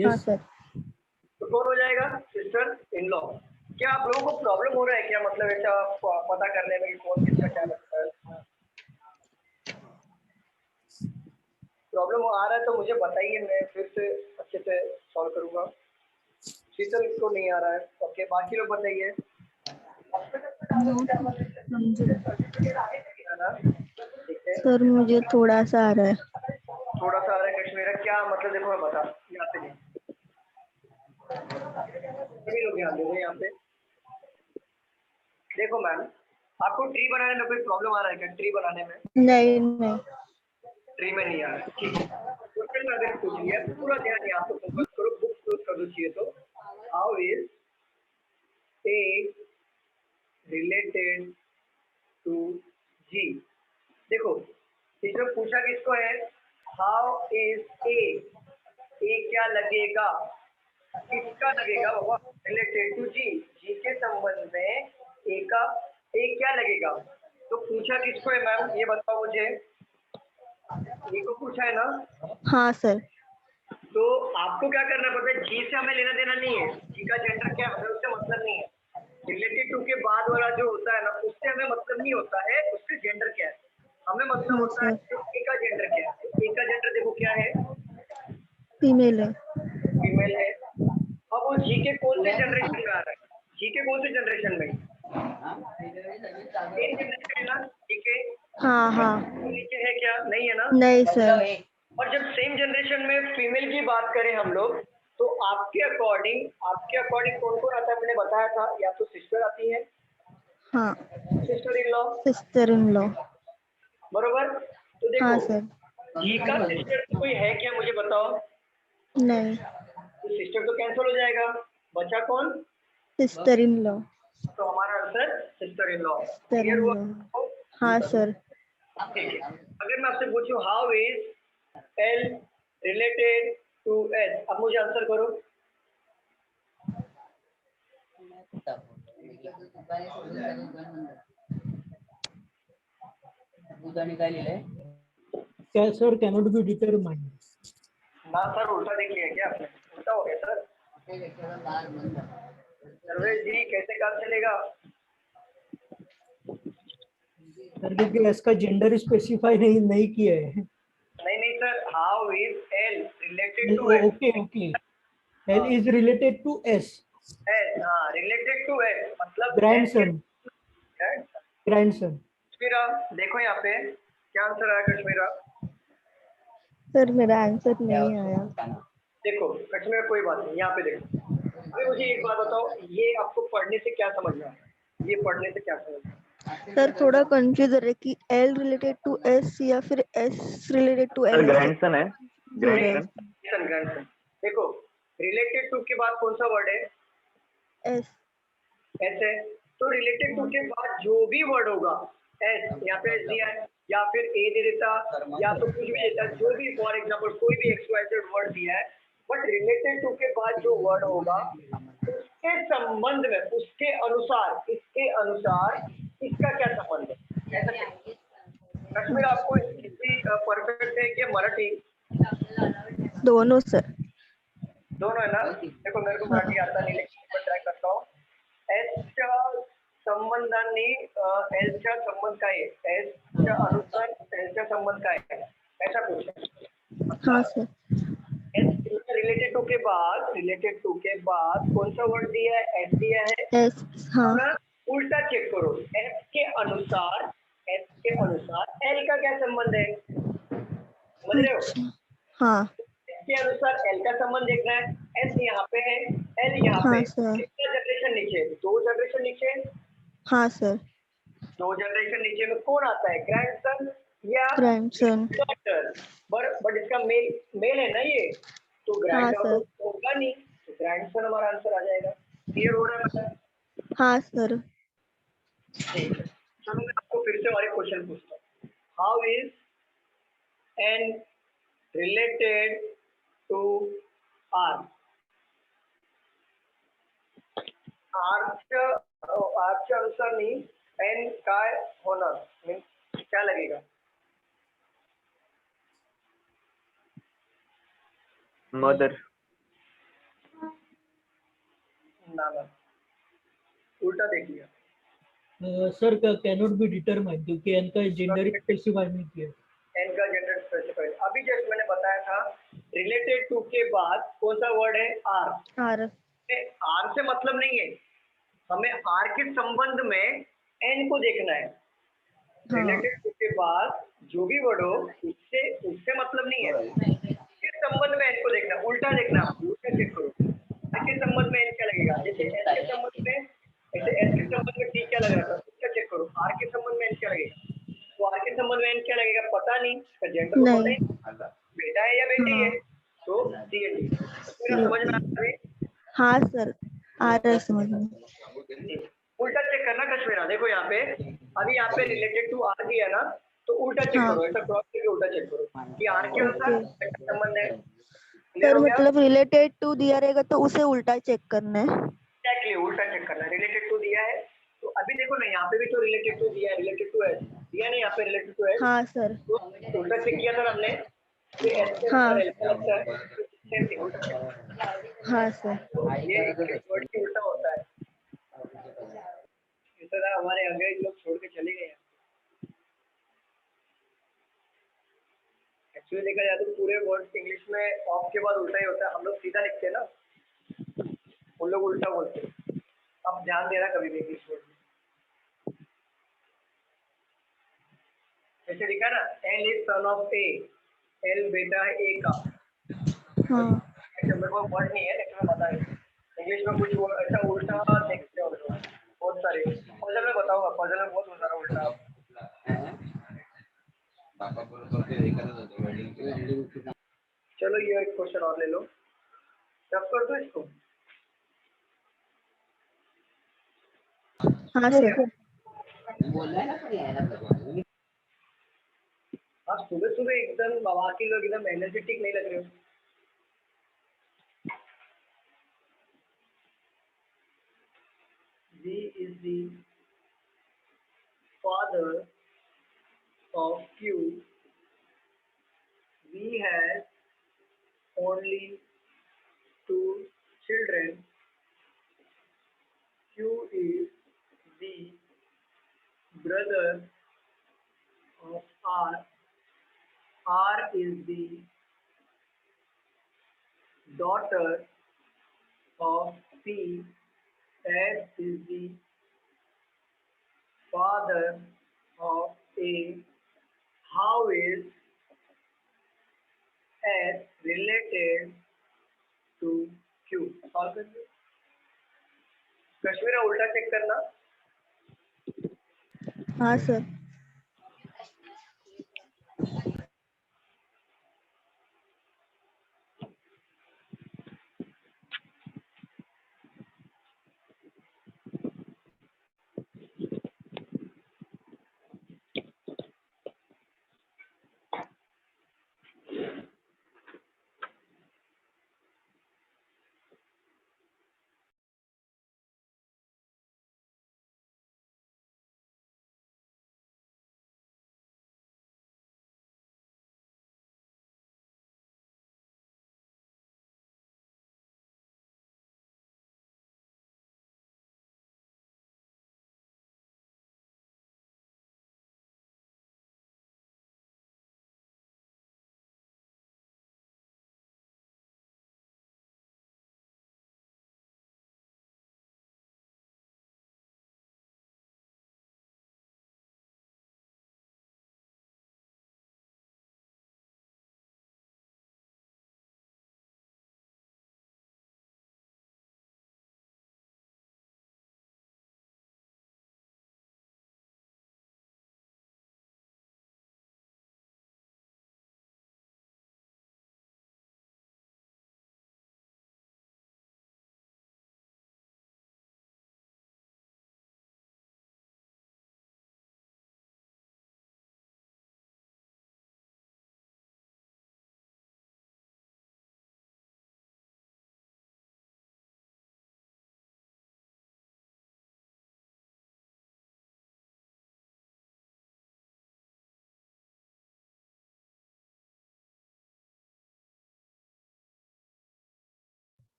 हाँ सर। तो कौन हो जाएगा? Sister in law. क्या आप लोगों को प्रॉब्लम हो रहा है क्या, मतलब ऐसा पता करने में कि कौन किसका क्या लगता है? प्रॉब्लम आ रहा है तो मुझे बताइए, मैं फिर से अच्छे से सॉल्व करूंगा। शीतल को नहीं आ रहा है, ओके, बाकी लोग बताइए। ठीक है, सर मुझे थोड़ा सा आ रहा है। थोड़ा सा आ रहा है कश्मीर, क्या मतलब? देखो मैं बता, यहाँ पे नहीं, सभी लोग ध्यान दो यहाँ पे। देखो मैम, आपको ट्री बनाने में कोई प्रॉब्लम आ रहा है क्या? ट्री बनाने में नहीं नहीं। ट्री में नहीं आ रहा है, ठीक है। क्वेश्चन में अगर पूछ लिया पूरा ध्यान यहाँ पे फोकस करो, बुक क्लोज कर दो चाहिए तो। How is A related to G? देखो इसमें पूछा किसको है? हाउ इज ए क्या लगेगा, किसका लगेगा बाबा? रिलेटेड टू जी, जी के संबंध में ए क्या लगेगा? तो पूछा किसको है मैम, ये बताओ मुझे। ए को पूछा है ना? हाँ सर। तो आपको क्या करना पड़ता है? जी से हमें लेना देना नहीं है, जी का जेंडर क्या है हमें उससे मतलब नहीं है। रिलेटेड टू के बाद वाला जो होता है ना, उससे हमें मतलब नहीं होता है, उससे जेंडर क्या है हमें मतलब हाँ होता है। सर। ए का जेंडर क्या है? ए का जेंडर देखो क्या है, फीमेल है। फीमेल है। अब वो जी के कौन से जनरेशन में आ रहा है? जी के कौन से जनरेशन में? सेम जनरेशन है ना जी के? हाँ हाँ। नीचे है क्या? नहीं है ना? नहीं सर। और जब सेम जनरेशन में फीमेल की बात करें हम लोग, तो आपके अकॉर्डिंग कौन कौन आता है? मैंने बताया था, या तो सिस्टर आती है, हाँ। Sister in law, sister in law. बरोबर। तो देखो हाँ सर। जी का सिस्टर कोई है क्या, मुझे बताओ। नहीं। तो सिस्टर तो कैंसिल हो जाएगा, बचा कौन? Sister in law. तो हमारा answer sister in law. Sister clear in हुआ? लॉ। हाँ सर। ठीक है। अगर मैं आपसे पूछूं how is L related to S, अब मुझे आंसर करो। क्या सर? Cannot be determined. ना सर, उल्टा देख लिया क्या आपने? उल्टा हो गया सर। सर्वेश जी कैसे काम चलेगा? सर क्योंकि इसका जेंडर स्पेसिफाई नहीं किया है। नहीं sir, how is L related to S? Okay okay, L is related to S. S, हाँ, रिलेटेड टू एस मतलब ग्रैंडसन। S grandson. कश्मीरा देखो यहाँ पे क्या आंसर आया कश्मीरा। सर मेरा आंसर नहीं आया। देखो कश्मीरा कोई बात नहीं, यहाँ पे देखो। अभी मुझे एक बात बताओ, ये आपको पढ़ने से क्या समझ में आया? ये पढ़ने से क्या समझ में आया? सर थोड़ा कंफ्यूज है कि एल रिलेटेड टू एस या फिर S related to sir L. Grandson है, ग्रैंडसन। ग्रैंडसन। देखो रिलेटेड टू के बाद कौन सा वर्ड है? एस। एस है, तो रिलेटेड टू के बाद जो भी वर्ड होगा एस, यहाँ पे एस दिया है, या फिर ए दे देता, या तो कुछ भी देता, जो भी, फॉर एग्जांपल कोई भी एक्सवाइजेड वर्ड दिया है, बट रिलेटेड टू के बाद जो वर्ड होगा उसके संबंध में, उसके अनुसार, इसके अनुसार इसका क्या संबंध है? कश्मीर आपको हिंदी परफेक्ट है कि मराठी? दोनों सर। दोनों है ना? देखो मेरे को मराठी आता नहीं, लेकिन मैं ट्राय करता हूँ। एसच्या संबंधांनी एलच्या संबंध काय आहे? एसच्या अनुसार एलच्या संबंध काय आहे? ऐसा कुछ। हाँ सर। रिलेटेड टू के बाद कौन सा वर्ड दिया है? एस दिया है। एस। हाँ। अब उल्टा चेक करो, एस के अनुसार एल का क्या संबंध है? समझ रहे हो? अच्छा। हाँ। के अनुसार एल का संबंध देखना है। एस यहाँ पे है, एल यहाँ हाँ पे, सर। कितना जनरेशन नीचे? 2 जनरेशन नीचे। हाँ सर। 2 जनरेशन नीचे में कौन आता है? ग्रैंडसन या ग्रैंडसन। डॉटर? बट इसका मेल है ना ये, तो हाँ ग्रैंड सर। होगा नहीं, तो ग्रैंडसन हमारा आंसर आ जाएगा। क्लियर हो रहा है? हाँ सर। ठीक है, चलो मैं आपको फिर से और एक क्वेश्चन पूछता हूँ। How is N related to R? आरच्या अनुसार नहीं, एन काय होणार, मीन्स क्या लगेगा? मदर। ना उल्टा देख लिया। सर कैनॉट बी डिटरमाइंड क्योंकि एन का जेंडर स्पेसिफाई नहीं किया। एन का जेंडर स्पेसिफाइड, अभी जस्ट मैंने रिलेटेड टू के बाद कौन सा वर्ड है? आर। R आर से मतलब नहीं है, हमें आर के संबंध में एन को देखना है। हाँ रिलेटेड टू के बाद जो भी वर्ड हो उससे उससे मतलब नहीं है, किस संबंध में एन को देखना, उल्टा देखना, उल्टा चेक करो। एस के संबंध में एन क्या लगेगा? जैसे एस के संबंध में, ऐसे एस के संबंध में टी क्या लग रहा था, उसका चेक करो। आर के संबंध में एन क्या लगेगा? तो आर के संबंध में एन क्या लगेगा? पता नहीं, इसका जेंडर को पता नहीं ही, बेटा है या बेटी है, हाँ तो सी एन डी। समझ में आ रहा है? हाँ सर आ रहा है समझ में। उल्टा चेक करना कश्मीरा। देखो यहाँ पे, अभी यहाँ पे रिलेटेड टू आर दिया ना, तो उल्टा चेक हाँ करो, ऐसा क्रॉस करके उल्टा चेक करो कि आर के अनुसार ओके संबंध है। क्लियर सर हो गया? मतलब रिलेटेड टू दिया रहेगा तो उसे उल्टा चेक करना है। एग्जैक्टली, उल्टा चेक करना है। रिलेटेड टू दिया है तो अभी देखो ना, यहाँ पे भी तो रिलेटेड टू दिया है, रिलेटेड टू है दिया नहीं, यहाँ पे रिलेटेड टू है, हाँ सर तो उल्टा चेक किया था हमने, फिर एस के हाँ अनुसार एल का लगता है, सेम थिंग उल्टा check। हाँ सर ये इंग्लिश वर्ड की उल्टा होता है। इस तरह हमारे अंग्रेज लोग छोड़ के चले गए हैं। एक्चुअली देखा जाए तो पूरे वर्ड्स इंग्लिश में ऑफ के बाद उल्टा ही होता है, हम लोग सीधा लिखते हैं ना, उन लोग उल्टा बोलते हैं। अब ध्यान देना कभी भी इंग्लिश वर्ड में, जैसे लिखा ना, L is son of A, L बेटा है ए का। हाँ ऐसे मेरे को वर्ड नहीं है लेकिन मैं बता रही हूँ, इंग्लिश में कुछ ऐसा उल्टा देखते हो लोग बहुत सारे। पजल में बताऊंगा, पजल में बहुत सारा उल्टा। चलो ये एक क्वेश्चन और ले लो, टफ कर दो इसको। हाँ सर आप सुबह सुबह एकदम बाकी लोग एकदम एनर्जेटिक नहीं लग रहे हो। V is the father of Q. V has only two children. Q is the brother of R. R is the daughter of P. S is the father of A. How is S related to Q? Solve करिए। कश्मीरा उल्टा check करना। हाँ sir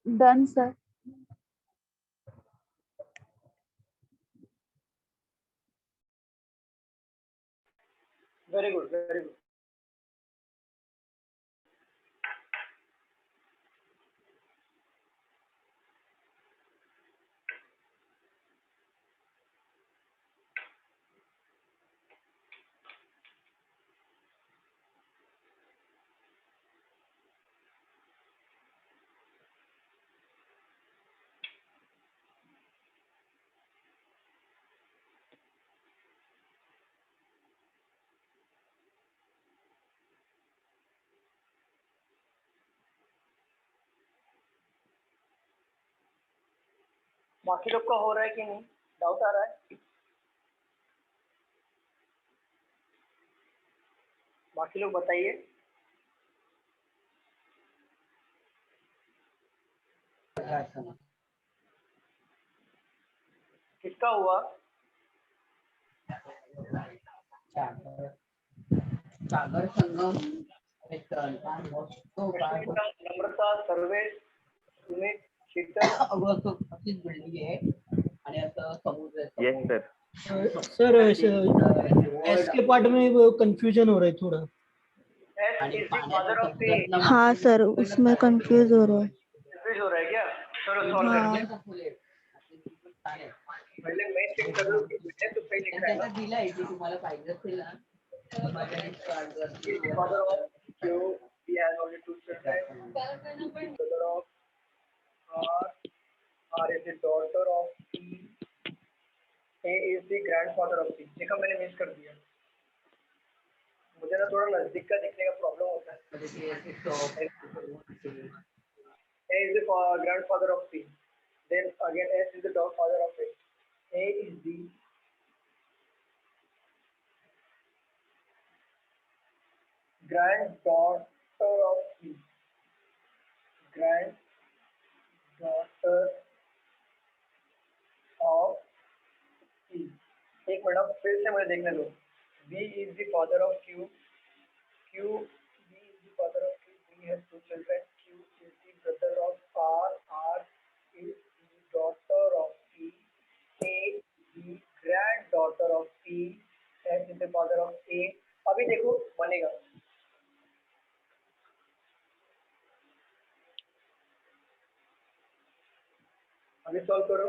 done sir. Very good, very good. बाकी लोग का हो रहा है कि नहीं, डाउट आ रहा है? बाकी लोग बताइए। किसका हुआ? सागर संगम नम्रता, सर्वेश, सुमित, शीतल, अशीच बिल्डिंग आहे आणि असं समुद्र आहे. Yes, sir. सर एस के पार्ट में कंफ्यूजन हो रहा है थोड़ा। S is the father of C. हाँ सर, उसमें कंफ्यूज हो रहा है। कंफ्यूज हो रहा है क्या? चलो सॉल्व करते हैं। पहले मैं चेक कर लूं कि मैंने तो सही लिखा है ना। दिलाय जे तुम्हाला पाहिजे असेल ना तर माझ्या He is the father of Q. He has only 2 children. Brother of R. R is the daughter of P. A is the grandfather of P. देखा मैंने मिस कर दिया। मुझे ना थोड़ा नजदीक का दिखने का प्रॉब्लम होता है। A is the grandfather of P. Then again S is the father of A. A is the granddaughter of P. Granddaughter of P. एक मिनट फिर से मुझे देखने दो। B is the father of Q. B is the father of Q. B has 2 children. Q is the brother of R. R is the daughter of P. A is the granddaughter of P. S is the father of A. अभी देखो बनेगा। अभी solve करो।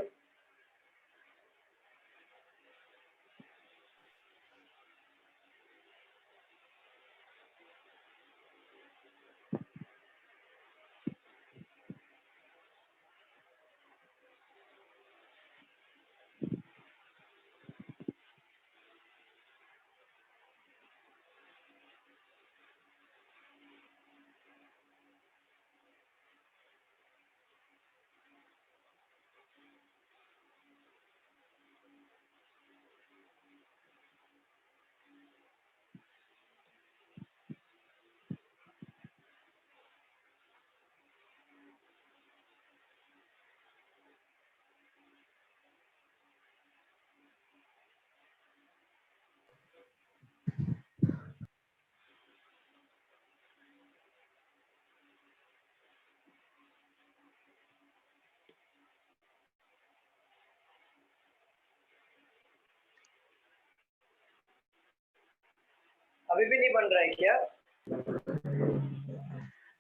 अभी भी नहीं बन रहा है क्या?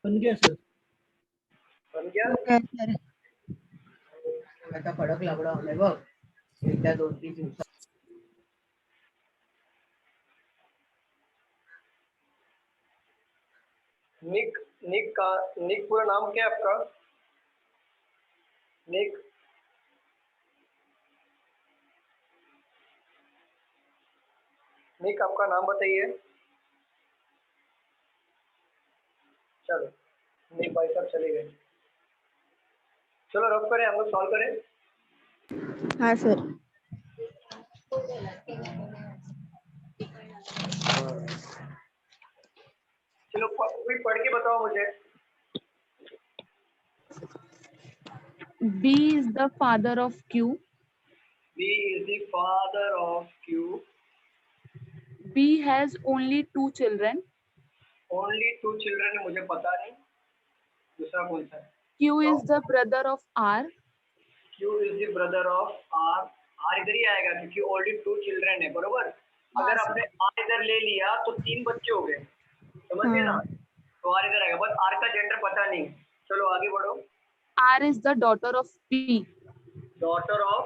बन गया सर। बन गया? आता कडक लागला होता बघ एकदा 2-3 दिवसात निक पूरा नाम क्या है आपका? निक आपका नाम बताइए। चलो निक भाई साहब चले गए। चलो रफ करें, हम लोग सॉल्व करें। हाँ सर। चलो कोई पढ़ के बताओ मुझे। B is the father of Q. B is the father of Q. B has only 2 children. Only 2 children है, मुझे पता नहीं। दूसरा कौन सा है? Q is the brother of R. Q is the brother of R. R इधर ही आएगा क्योंकि only 2 children है, बरोबर। अगर आपने R इधर ले लिया तो 3 बच्चे हो गए, समझ गए ना? तो R इधर आएगा, बस R का जेंडर पता नहीं। चलो आगे बढ़ो। R is the daughter of P. Daughter of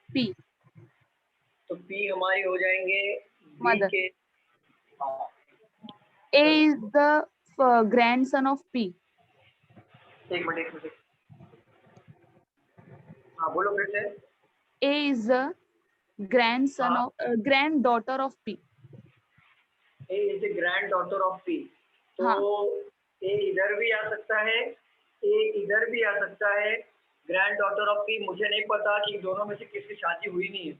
P. तो P हमारी हो जाएंगे B Mother. के। A is the grandson of P. एक मिनट। हाँ बोलो फिर से। A is the grandson of granddaughter of P. A is the granddaughter of P. तो हाँ। A इधर भी आ सकता है, A इधर भी आ सकता है, ग्रैंड डॉटर ऑफ पी, मुझे नहीं पता कि दोनों में से किसकी शादी हुई नहीं है,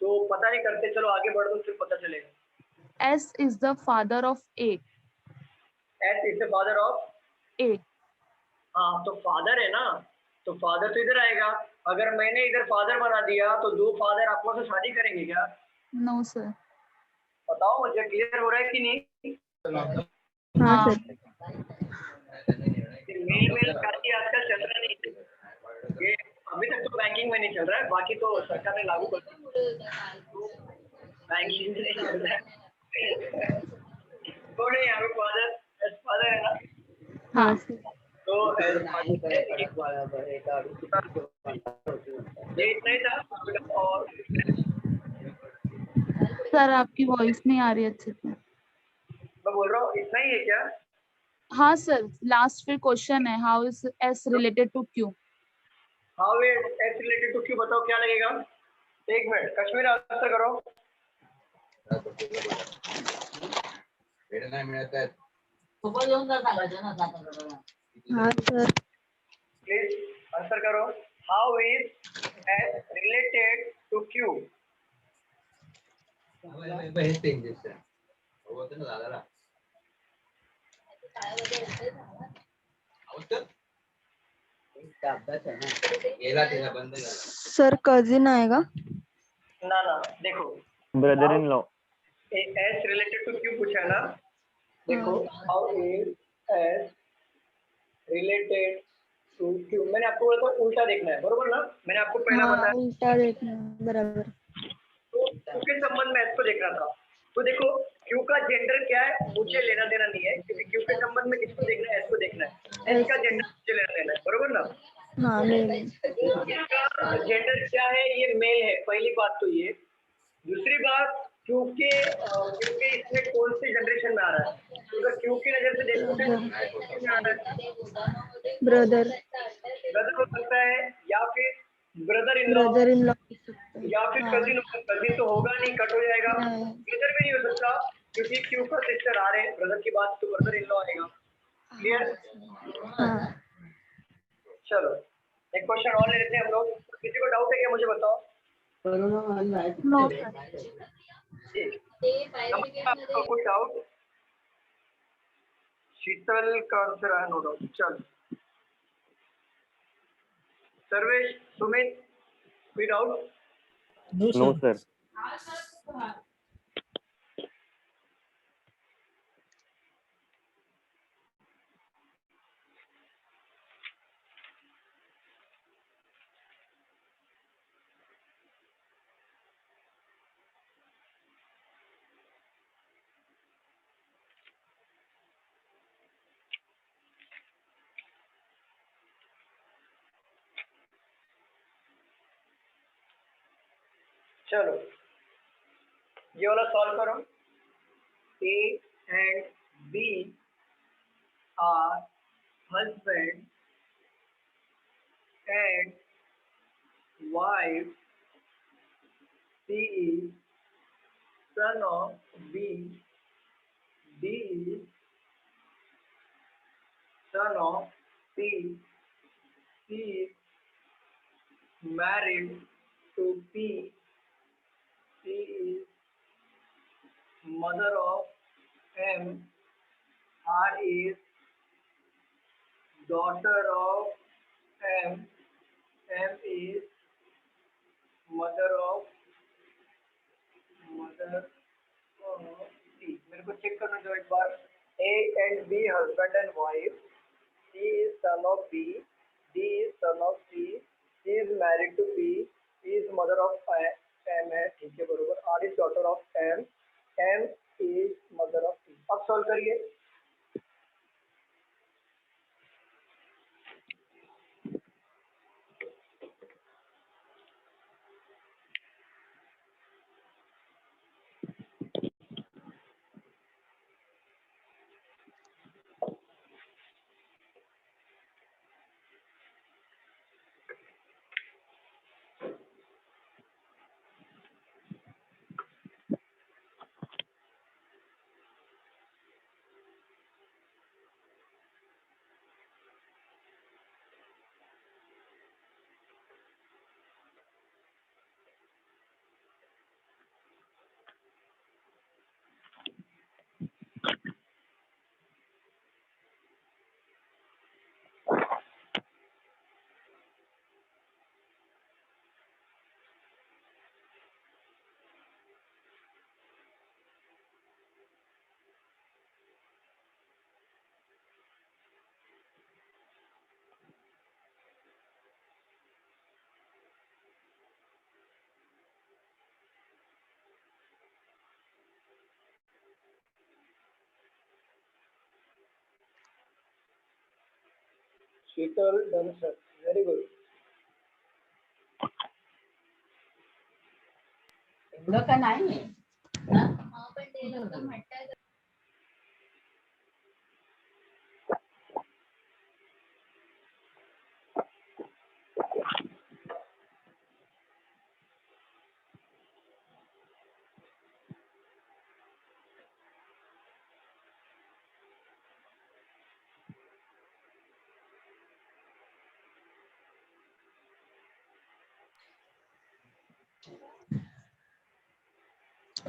तो पता नहीं करते, चलो आगे बढ़ दो फिर पता चलेगा। S is the father of A. S is the father of, A. हाँ तो फादर है ना, तो फादर तो इधर आएगा। अगर मैंने इधर फादर बना दिया तो दो फादर आपस में शादी करेंगे क्या? No sir. बताओ मुझे, क्लियर हो रहा है कि नहीं? हाँ हाँ सर। मेल मेल शादी आजकल चल रहा नहीं है ये, अभी तक तो बैंकिंग में नहीं चल रहा है, बाकी तो सरकार ने लागू कर दिया, बैंकिंग में नहीं चल रहा है। कौन है यहाँ पे फादर? एस फादर है ना, हाँ सर। तो ये इतना ही था। और सर आपकी वॉइस नहीं आ रही अच्छे से। मैं बोल रहा हूँ इतना ही है क्या? हाँ सर, लास्ट फिर क्वेश्चन है, how is S related to Q? How is S related to Q, बताओ क्या लगेगा? एक मिनट, कश्मीर आंसर करो। हाँ सर। प्लीज आंसर करो। How is S related to Q? Sir cousin आएगा। ना ना, देखो brother in law. S related to Q पूछा है ना, देखो how is S related to Q, मैंने आपको बोला था उल्टा देखना है, बरोबर ना? मैंने आपको पहला हाँ बताया उल्टा देखना बराबर। तो क्यू के संबंध में एस को देखना था। तो देखो क्यू का जेंडर क्या है मुझे लेना देना नहीं है, क्योंकि क्यू के संबंध में किसको देखना है? एस को देखना है। एस का जेंडर मुझे लेना देना है, बरोबर ना? हाँ मेल। इसका जेंडर क्या है? ये मेल है, पहली बात तो ये। दूसरी बात, क्योंकि क्योंकि इसमें कौन सी जनरेशन में आ रहा है, तो अगर क्यू की नजर से देखोगे तो में आ रहा है, ब्रदर। ब्रदर हो सकता है, या फिर brother in law, brother in law. या फिर कजिन। कजिन तो होगा नहीं, कट हो जाएगा। ब्रदर भी नहीं हो सकता, क्योंकि क्यू का सिस्टर आ रहे हैं, ब्रदर की बात तो ब्रदर इन लॉ आएगा। क्लियर? हाँ चलो एक क्वेश्चन और ले लेते हैं हम लोग। किसी को डाउट है क्या, मुझे बताओ। No sir. ठीक, आपको कोई डाउट? शीतल का आंसर है नो डाउट। चल सर्वेश, सुमित, कोई doubt? No no sir. Sir. चलो ये वाला सॉल्व करो। A and B are husband and wife, C is son of B, D is son of C, C is married to P, P is mother of M, R is daughter of M, M is mother of C। मेरे को check करना दो एक बार। A and B husband and wife, C is son of B, D is son of C, C is married to P, P is mother of M है, ठीक है बरोबर। R is daughter of M, M is mother of P। अब solve करिए। शीतल Dhansar, very good. एवढं का नाही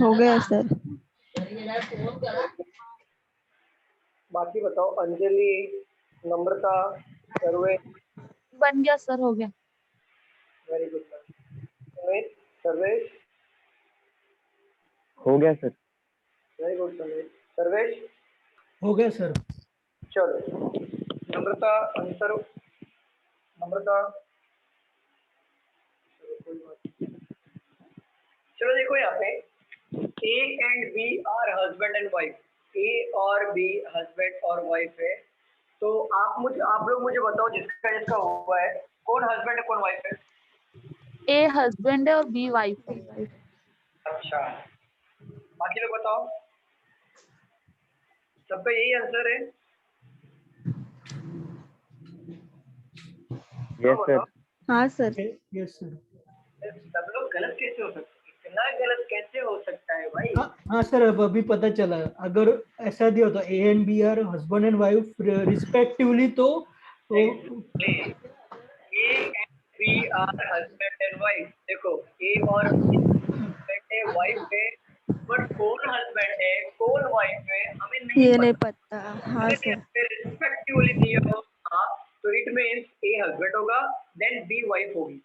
हो गया सर. बाकी बताओ, अंजलि, नम्रता, सर्वे, बन गया सर, हो गया. Very good. सुमित, सर्वेश, हो गया sir. Very good. Sumit, Sarvesh, हो गया सर. चलो. नम्रता, अंतर, नम्रता, चलो देखो यहाँ पे A and B are husband and wife. A और B हस्बैंड और वाइफ है. तो आप लोग मुझे बताओ, जिसका हुआ है, कौन हस्बैंड है कौन वाइफ है? ए हस्बैंड है और बी वाइफ है. अच्छा, बाकी लोग बताओ. सबका यही आंसर है? Yes sir. हाँ सर. Yes sir. सब लोग गलत कैसे हो सकते हैं? इतना गलत कैसे हो सकता है भाई? हाँ सर, अब अभी पता चला. अगर ऐसा दिया तो A and B are husband and wife respectively, तो A and B are husband and wife. देखो, A और B हस्बैंड है, वाइफ है, बट कौन हस्बैंड है कौन वाइफ है हमें ये नहीं नहीं पता. पता. हाँ सर. रिस्पेक्टिवली दिया होगा तो इट मीन्स A हस्बैंड होगा, देन B वाइफ होगी.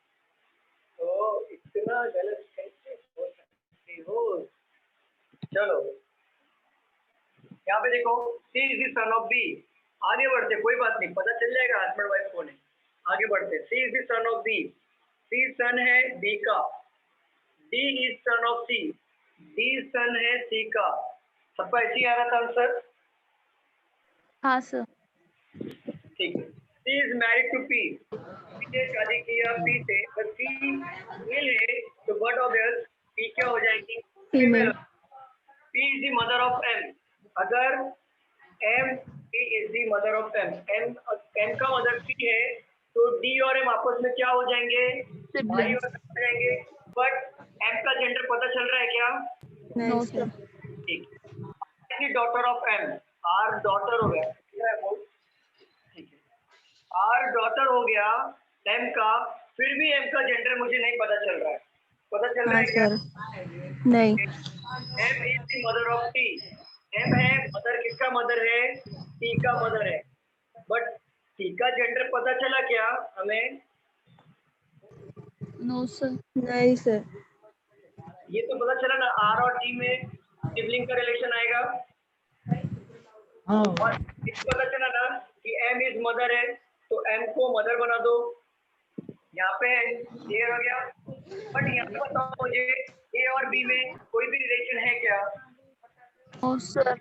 तो इतना गलत कैसे हो सकते हो? चलो यहाँ पे देखो, C is the son of B. आगे बढ़ते, कोई बात नहीं, पता चल जाएगा हस्बैंड वाइफ कौन है. आगे बढ़ते. C is the son of B. C सन है B का. D is son of C. D सन है C का. सबका ऐसे ही आ रहा था आंसर? हाँ सर. ठीक है. C is married to P. P ने शादी किया P से, but P मेल है, तो बट ऑब्वियस P क्या हो जाएगी? Female. P is the mother of M. अगर M, P is the mother of M. M का मदर P है, तो D और M आपस में क्या हो जाएंगे? भाई और बहन हो जाएंगे. बट M का जेंडर पता चल रहा है क्या? नहीं सर. ठीक. Daughter of M. R daughter हो गया. ठीक है. R डॉटर हो गया M का. फिर भी M का जेंडर मुझे नहीं पता चल रहा है. पता चल रहा हाँ है क्या? सर. नहीं. M is the mother of T. M है मदर. किसका मदर है? T का मदर है. बट T का जेंडर पता चला क्या हमें? No sir. नहीं सर. ये तो पता चला ना, R और T में सिबलिंग का रिलेशन आएगा. हाँ. और इसको पता चला ना कि M इज मदर है, तो M को मदर बना दो. यहाँ पे क्लियर हो गया. बट यहाँ पे बताओ मुझे, A और B में कोई भी रिलेशन है क्या? No sir.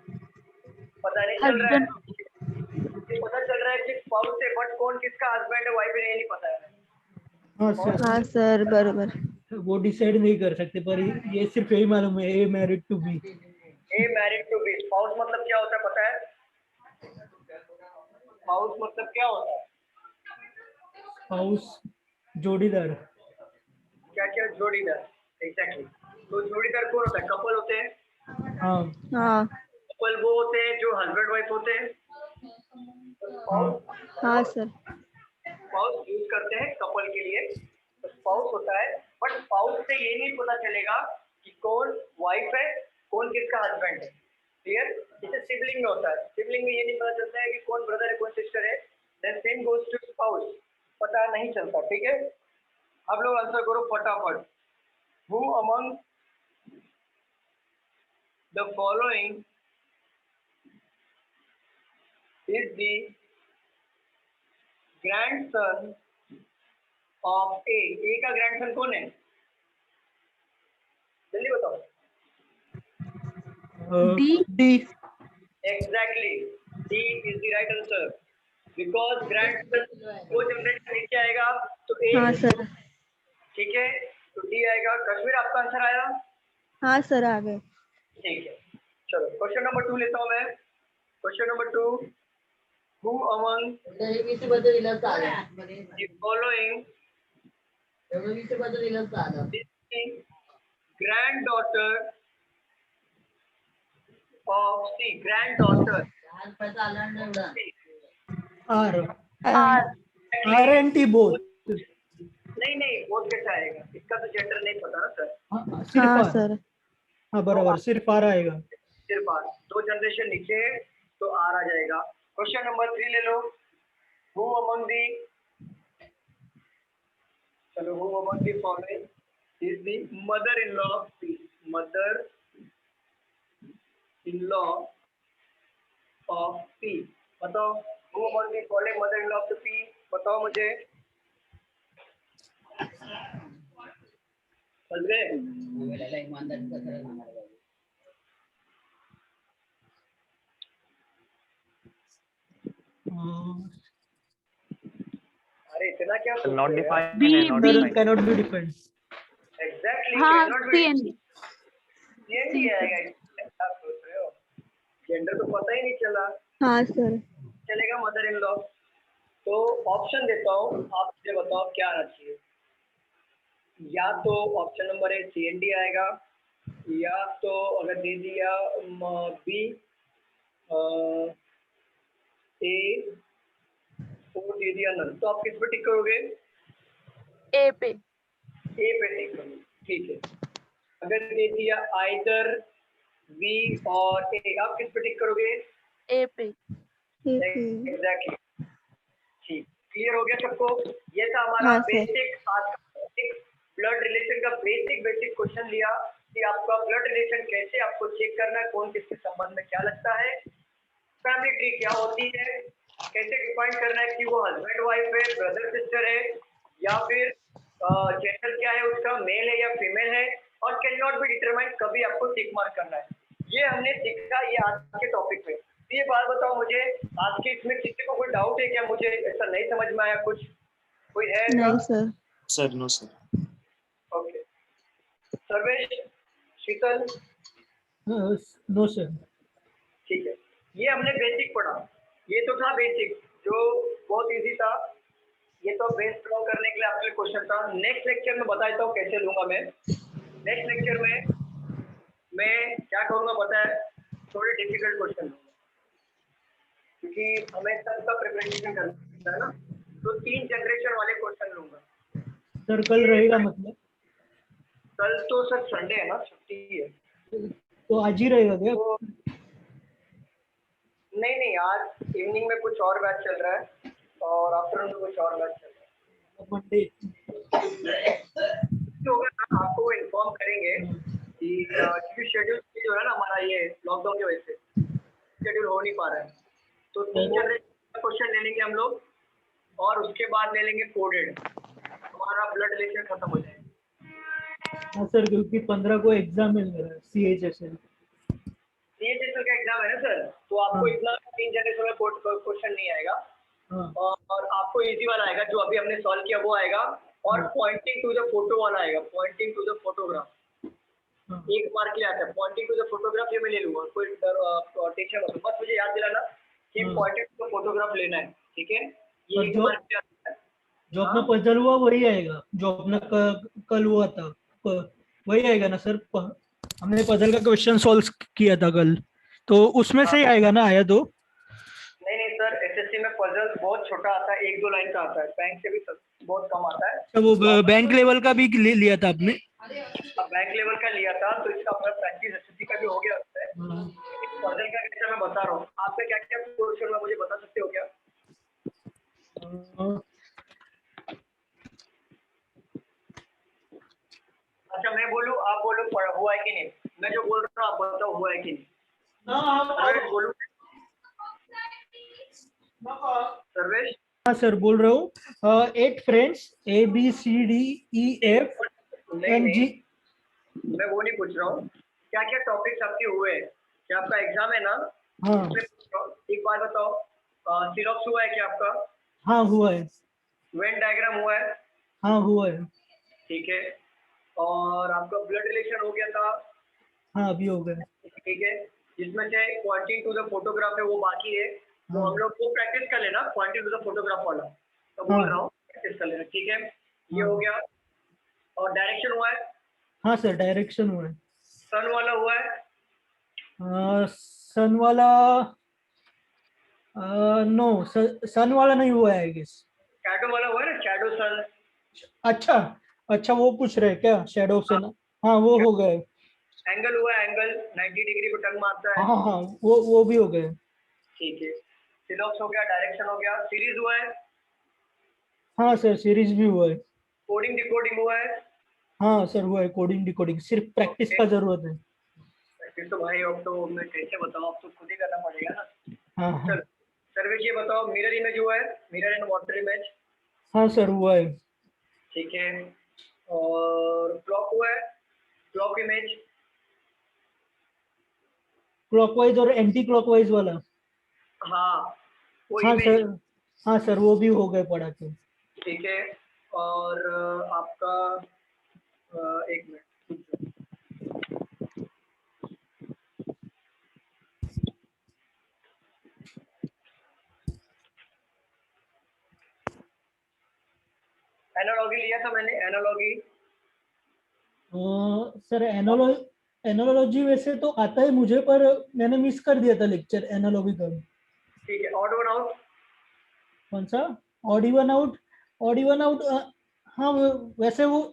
पता नहीं चल रहा है. हस्बैंड. ये पता चल रहा है कि स्पाउस है, बट कौन किसका हस्बैंड है वाइफ है ये नहीं पता है. हाँ सर. हाँ सर, बरोबर. वो डिसाइड नहीं कर सकते, पर ये सिर्फ यही मालूम है, A married to B. A married to B. Spouse मतलब क्या होता है पता है? स्पाउस मतलब क्या होता है? हाउस जोड़ीदार. क्या क्या? जोड़ीदार. एग्जैक्टली. तो जोड़ीदार कौन होता है? कपल होते हैं. हाँ. हाँ. कपल वो होते हैं जो हस्बैंड वाइफ होते हैं. हाँ सर. स्पाउस यूज करते हैं कपल के लिए. तो स्पाउस होता है, बट स्पाउस से ये नहीं पता चलेगा कि कौन वाइफ है कौन किसका हस्बैंड है. क्लियर? जैसे सिबलिंग में होता है. सिबलिंग में ये नहीं पता चलता है कि कौन ब्रदर है कौन सिस्टर है. Then same goes to spouse. पता नहीं चलता. ठीक है. आप लोग आंसर करो फटाफट. Who among the following is the grandson of A. A का grandson कौन है? जल्दी बताओ. D. Exactly. D is the right answer. Because grandson हाँ सर। ठीक है, तो डी आएगा। कश्मीर आपका आंसर आया? हाँ सर आ गए। ठीक है, चलो क्वेश्चन नंबर 2 लेता हूँ मैं। Question number 2, who among the following is the granddaughter of the granddaughter? R R R and T both. नहीं नहीं, बहुत कैसा आएगा, इसका तो जेंडर नहीं पता ना सर। सिर्फ हाँ आर। सर। हाँ बराबर, सिर्फ आर आएगा। सिर्फ आर, 2 जनरेशन नीचे है तो आर आ जाएगा। क्वेश्चन नंबर 3 ले लो। who among the चलो who among the following is the mother in law of P? mother in law of P, बताओ। who among the following mother in law of the P, बताओ मुझे। समझ गए? अरे इतना क्या सोच नॉट रहे हो यार? डिफाइंड बी है, not be defined. Cannot be defined. Exactly, हाँ cannot be C N D. CND आएगा। क्या सोच रहे हो? जेंडर तो पता ही नहीं चला। हाँ सर। चलेगा मदर इन लॉ। तो ऑप्शन देता हूँ, आप मुझे बताओ क्या आना चाहिए। या तो ऑप्शन नंबर ए CND आएगा, या तो अगर दे दिया बी ए और दे दिया नन, तो आप किस पे टिक करोगे? ए पे। ए पे टिक करोगे, ठीक है। अगर दे दिया आइदर बी और ए, आप किस पे टिक करोगे? ए पे। एग्जैक्टली, ठीक। क्लियर हो गया सबको? ये था हमारा हाँ, सर। बेसिक आज का ब्लड रिलेशन का बेसिक क्वेश्चन लिया कि आपका ब्लड रिलेशन कैसे आपको चेक करना है, कौन किसके संबंध में क्या लगता है, फैमिली ट्री क्या होती है, कैसे डिफाइन करना है कि वो हस्बैंड वाइफ है, ब्रदर सिस्टर है, या फिर जेंडर क्या है उसका, मेल है या फीमेल है, और कैन नॉट बी डिटरमाइन, कभी आपको टिक मार्क करना है। ये हमने सीखा ये आज के टॉपिक में। ये बात बताओ मुझे, आज के इसमें किसी को कोई डाउट है क्या? मुझे ऐसा नहीं समझ में आया कुछ, कोई है ऐसा? नहीं sir. Sir no sir. Okay, Sarvesh, Sheetal, no sir. ठीक है। ये हमने बेसिक पढ़ा, ये तो था बेसिक जो बहुत इजी था। ये तो बेस ड्रॉ करने के लिए आपके क्वेश्चन था। नेक्स्ट लेक्चर में बता देता हूँ कैसे लूंगा मैं। नेक्स्ट लेक्चर में मैं क्या करूँगा पता है, थोड़े डिफिकल्ट क्वेश्चन लूंगा, क्योंकि हमें सबका प्रिपरेशन करना है ना, तो 3 जनरेशन वाले क्वेश्चन लूंगा। सर कल रहेगा मतलब? कल तो सर संडे है ना, छुट्टी है। तो आज ही रहेगा क्या? तो नहीं, आज इवनिंग में कुछ और बैच चल रहा है और आफ्टरनून में कुछ और बैच चल रहा है। मंडे होगा ना, आपको इन्फॉर्म करेंगे कि क्योंकि शेड्यूल जो है ना हमारा, ये लॉकडाउन की वजह से शेड्यूल हो नहीं पा रहा है। तो 3 जनरेशन क्वेश्चन ले लेंगे हम लोग, और उसके बाद ले लेंगे कोडेड, हमारा ब्लड रिलेशन खत्म हो जाएगा। हाँ सर, क्योंकि 15 को एग्जाम है मेरा CHSL का एग्जाम है ना सर, तो आपको इतना 3 जनरेशन में क्वेश्चन नहीं आएगा। और आपको इजी वाला आएगा जो अभी हमने सॉल्व किया वो आएगा, और पॉइंटिंग टू द फोटो वाला आएगा, pointing to the photograph. 1 mark के लिए आता है पॉइंटिंग टू द फोटोग्राफ, ये मैं ले लूंगा, कोई टेंशन मत, बस मुझे याद दिलाना कि पॉइंटिंग टू द फोटोग्राफ लेना है, ठीक है? ये 1 मार्क के लिए आता है। जो अपना पजल हुआ वही आएगा, जो अपना कल हुआ था वही आएगा ना सर? हमने पजल का क्वेश्चन सॉल्व किया था कल, तो उसमें से ही आएगा ना? आया तो नहीं सर, SSC में पजल बहुत छोटा आता है, 1-2 लाइन का आता है, बैंक से भी बहुत कम आता है। तो वो बैंक लेवल का भी लिया था आपने? बैंक लेवल का लिया था, तो इसका अपना प्रैक्टिस SSC का भी हो गया उससे। पजल का कैसा मैं बता रहा हूँ, आपका क्या क्या क्वेश्चन है मुझे बता सकते हो क्या? अच्छा मैं बोलूं, आप बोलो हुआ है कि नहीं? मैं जो बोल रहा हूँ आप बताओ हुआ है कि नहीं? बोलूं सर्वेश? हाँ सर बोल रहा हूँ। 8 फ्रेंड्स ABCDEF and G। मैं वो नहीं पूछ रहा हूँ, क्या क्या टॉपिक्स आपके हुए हैं? क्या आपका एग्जाम है ना? हाँ। एक बार बताओ, सिरॉक्स हुआ है क्या आपका? हाँ हुआ है। वेन डायग्राम हुआ है? हाँ हुआ है। ठीक है, और आपका ब्लड रिलेशन हो गया था, हाँ अभी हो गया। ठीक है, जिसमें से क्वांटिटी टू द फोटोग्राफ है वो बाकी है, तो हाँ। हम लोग को प्रैक्टिस कर लेना क्वांटिटी टू द फोटोग्राफ वाला, तो बोल हाँ। रहा हूँ प्रैक्टिस कर लेना, ठीक है। ये हाँ। हो गया, और डायरेक्शन हुआ है, हाँ सर डायरेक्शन हुआ है। सन वाला हुआ है, सन वाला नो, सन वाला नहीं हुआ है आई गेस। शैडो वाला हुआ है ना, शैडो सन। अच्छा अच्छा, वो पूछ रहे हैं क्या शैडो से ना? हाँ वो हो गए। एंगल हुआ है, एंगल 90 डिग्री को टर्न मारता है, हाँ हाँ वो भी हो गए। ठीक है। सिलॉक्स हो गया, डायरेक्शन हो गया, सीरीज हुआ है, हाँ सर सीरीज भी हुआ है। कोडिंग डिकोडिंग हुआ है, हाँ सर हुआ है कोडिंग डिकोडिंग, सिर्फ प्रैक्टिस ओके। का जरूरत है। फिर तो भाई अब तो मैं कैसे बताऊँ, अब तो खुद ही करना पड़ेगा ना। हाँ हाँ। चलो सर्वेश ये बताओ, मिरर इमेज हुआ है, मिरर एंड वाटर इमेज, हाँ सर हुआ है। ठीक है, और क्लॉक हुआ है, क्लॉक इमेज, क्लॉकवाइज और एंटी क्लॉकवाइज वाला। हाँ वो हाँ इमेज, सर। हाँ सर वो भी हो गए पढ़ा के। ठीक है, और आपका एक मिनट, एनालॉगी लिया था मैंने, एनालॉगी, सर एनालॉजी वैसे तो आता है मुझे, पर मैंने मिस कर दिया था लेक्चर एनालॉजी का। ठीक है, ऑड वन आउट, कौन सा? Odd even out? Odd even out हाँ वैसे वो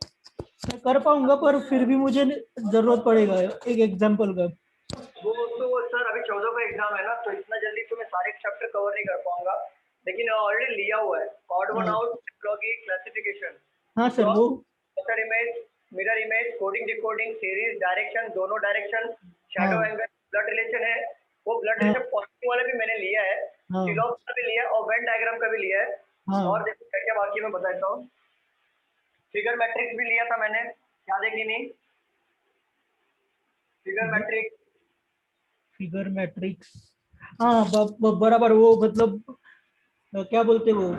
मैं कर पाऊंगा, पर फिर भी मुझे जरूरत पड़ेगा एक एग्जांपल का। वो तो सर अभी 14 का एग्जाम है ना, तो इतना जल्दी तो मैं सारे चैप्टर कवर नहीं कर पाऊंगा, लेकिन ऑलरेडी लिया हुआ है, ऑड वन हाँ। आउट, एनालॉगी, क्लासिफिकेशन, हाँ सर वो। Method image, mirror image, coding decoding, series, direction, दोनों डायरेक्शन, हाँ। शैडो एंगल, ब्लड रिलेशन है, वो ब्लड हाँ। रिलेशन पॉजिटिव वाला भी मैंने लिया है, हाँ। सिलॉक्स का भी लिया है, और वेन डायग्राम का भी लिया है, हाँ। और देखो क्या क्या बाकी है मैं बताता हूँ। फिगर मैट्रिक्स भी लिया था मैंने, याद है कि नहीं? Figure matrix, figure matrix. हाँ बराबर, वो मतलब क्या बोलते वो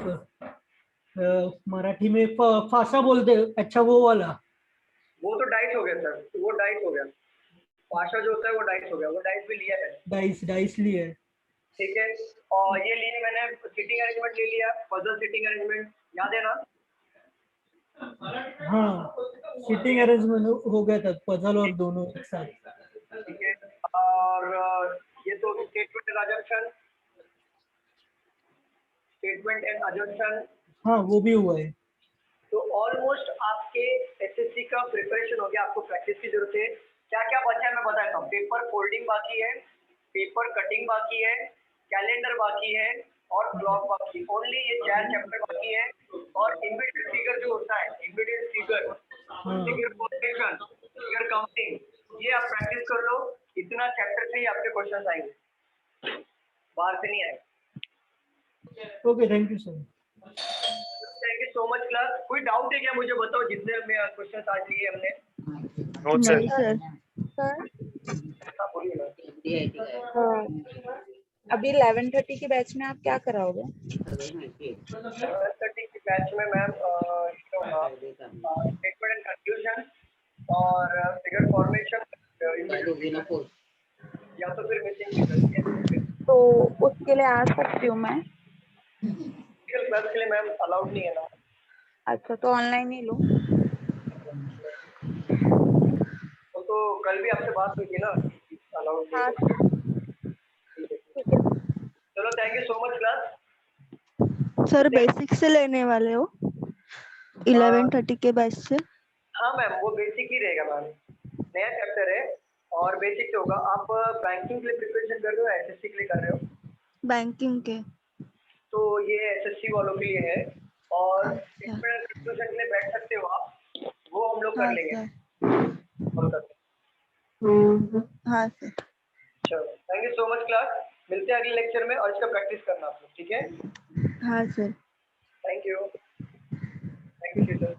मराठी में फासा बोलते, अच्छा वो वाला। वो तो डाइस हो गया सर, वो डाइस हो गया, पाशा जो होता है वो डाइस हो गया, वो डाइस भी लिया है, डाइस डाइस लिए। ठीक है। और ये लिए मैंने, सिटिंग अरेंजमेंट ले लिया, पजल सिटिंग अरेंजमेंट, याद है ना? हाँ सीटिंग अरेंजमेंट हो गया था, पजल और दोनों एक साथ। ठीक है, और ये तो statement and assumption, statement and assumption, हाँ वो भी हुआ है। तो ऑलमोस्ट आपके एसएससी का प्रिपरेशन हो गया, आपको प्रैक्टिस की जरूरत है। क्या क्या बचा है मैं बताता हूँ, पेपर फोल्डिंग बाकी है, पेपर कटिंग बाकी है, कैलेंडर बाकी है, और क्लॉक बाकी, ओनली ये 4 चैप्टर बाकी है। और इम्बेडेड फिगर जो होता है, embedded figure, figure coordination, figure counting, ये आप प्रैक्टिस कर लो, इतना चैप्टर से ही आपके क्वेश्चन आएंगे, बाहर से नहीं आएंगे। Okay thank you sir. Thank you so much class. कोई डाउट है क्या, मुझे बताओ, जितने में क्वेश्चन आज लिए हमने। नहीं सर। हाँ, बोलिए ना। अभी 11:30 के बैच में आप क्या कराओगे? 11:30 के बैच में मैम स्टेटमेंट एंड कंक्लूजन और फिगर फॉर्मेशन, या तो फिर मिसिंग तो उसके लिए आ सकती हूँ मैं? क्लास के लिए मैम अलाउड नहीं है ना। अच्छा, तो ऑनलाइन ही लो। वो तो कल भी आपसे बात हुई थी ना, अलाउड हाँ नहीं है। ठीक है। चलो thank you so much class. Sir basic से लेने वाले हो 11:30 के बैच से? हाँ मैम, वो बेसिक ही रहेगा मैम, नया चैप्टर है और बेसिक से होगा। आप बैंकिंग के लिए प्रिपरेशन कर रहे हो, एसएससी के लिए कर रहे हो? बैंकिंग के। तो ये एसएससी वालों के लिए है, और अच्छा। स्टेटमेंट कंक्लूजन के लिए बैठ सकते हो आप, वो हम लोग कर हाँ लेंगे। सर। हाँ सर। चलो thank you so much class, मिलते हैं अगले लेक्चर में, और इसका प्रैक्टिस करना आप लोग, ठीक है? हाँ सर। Thank you Sheetal.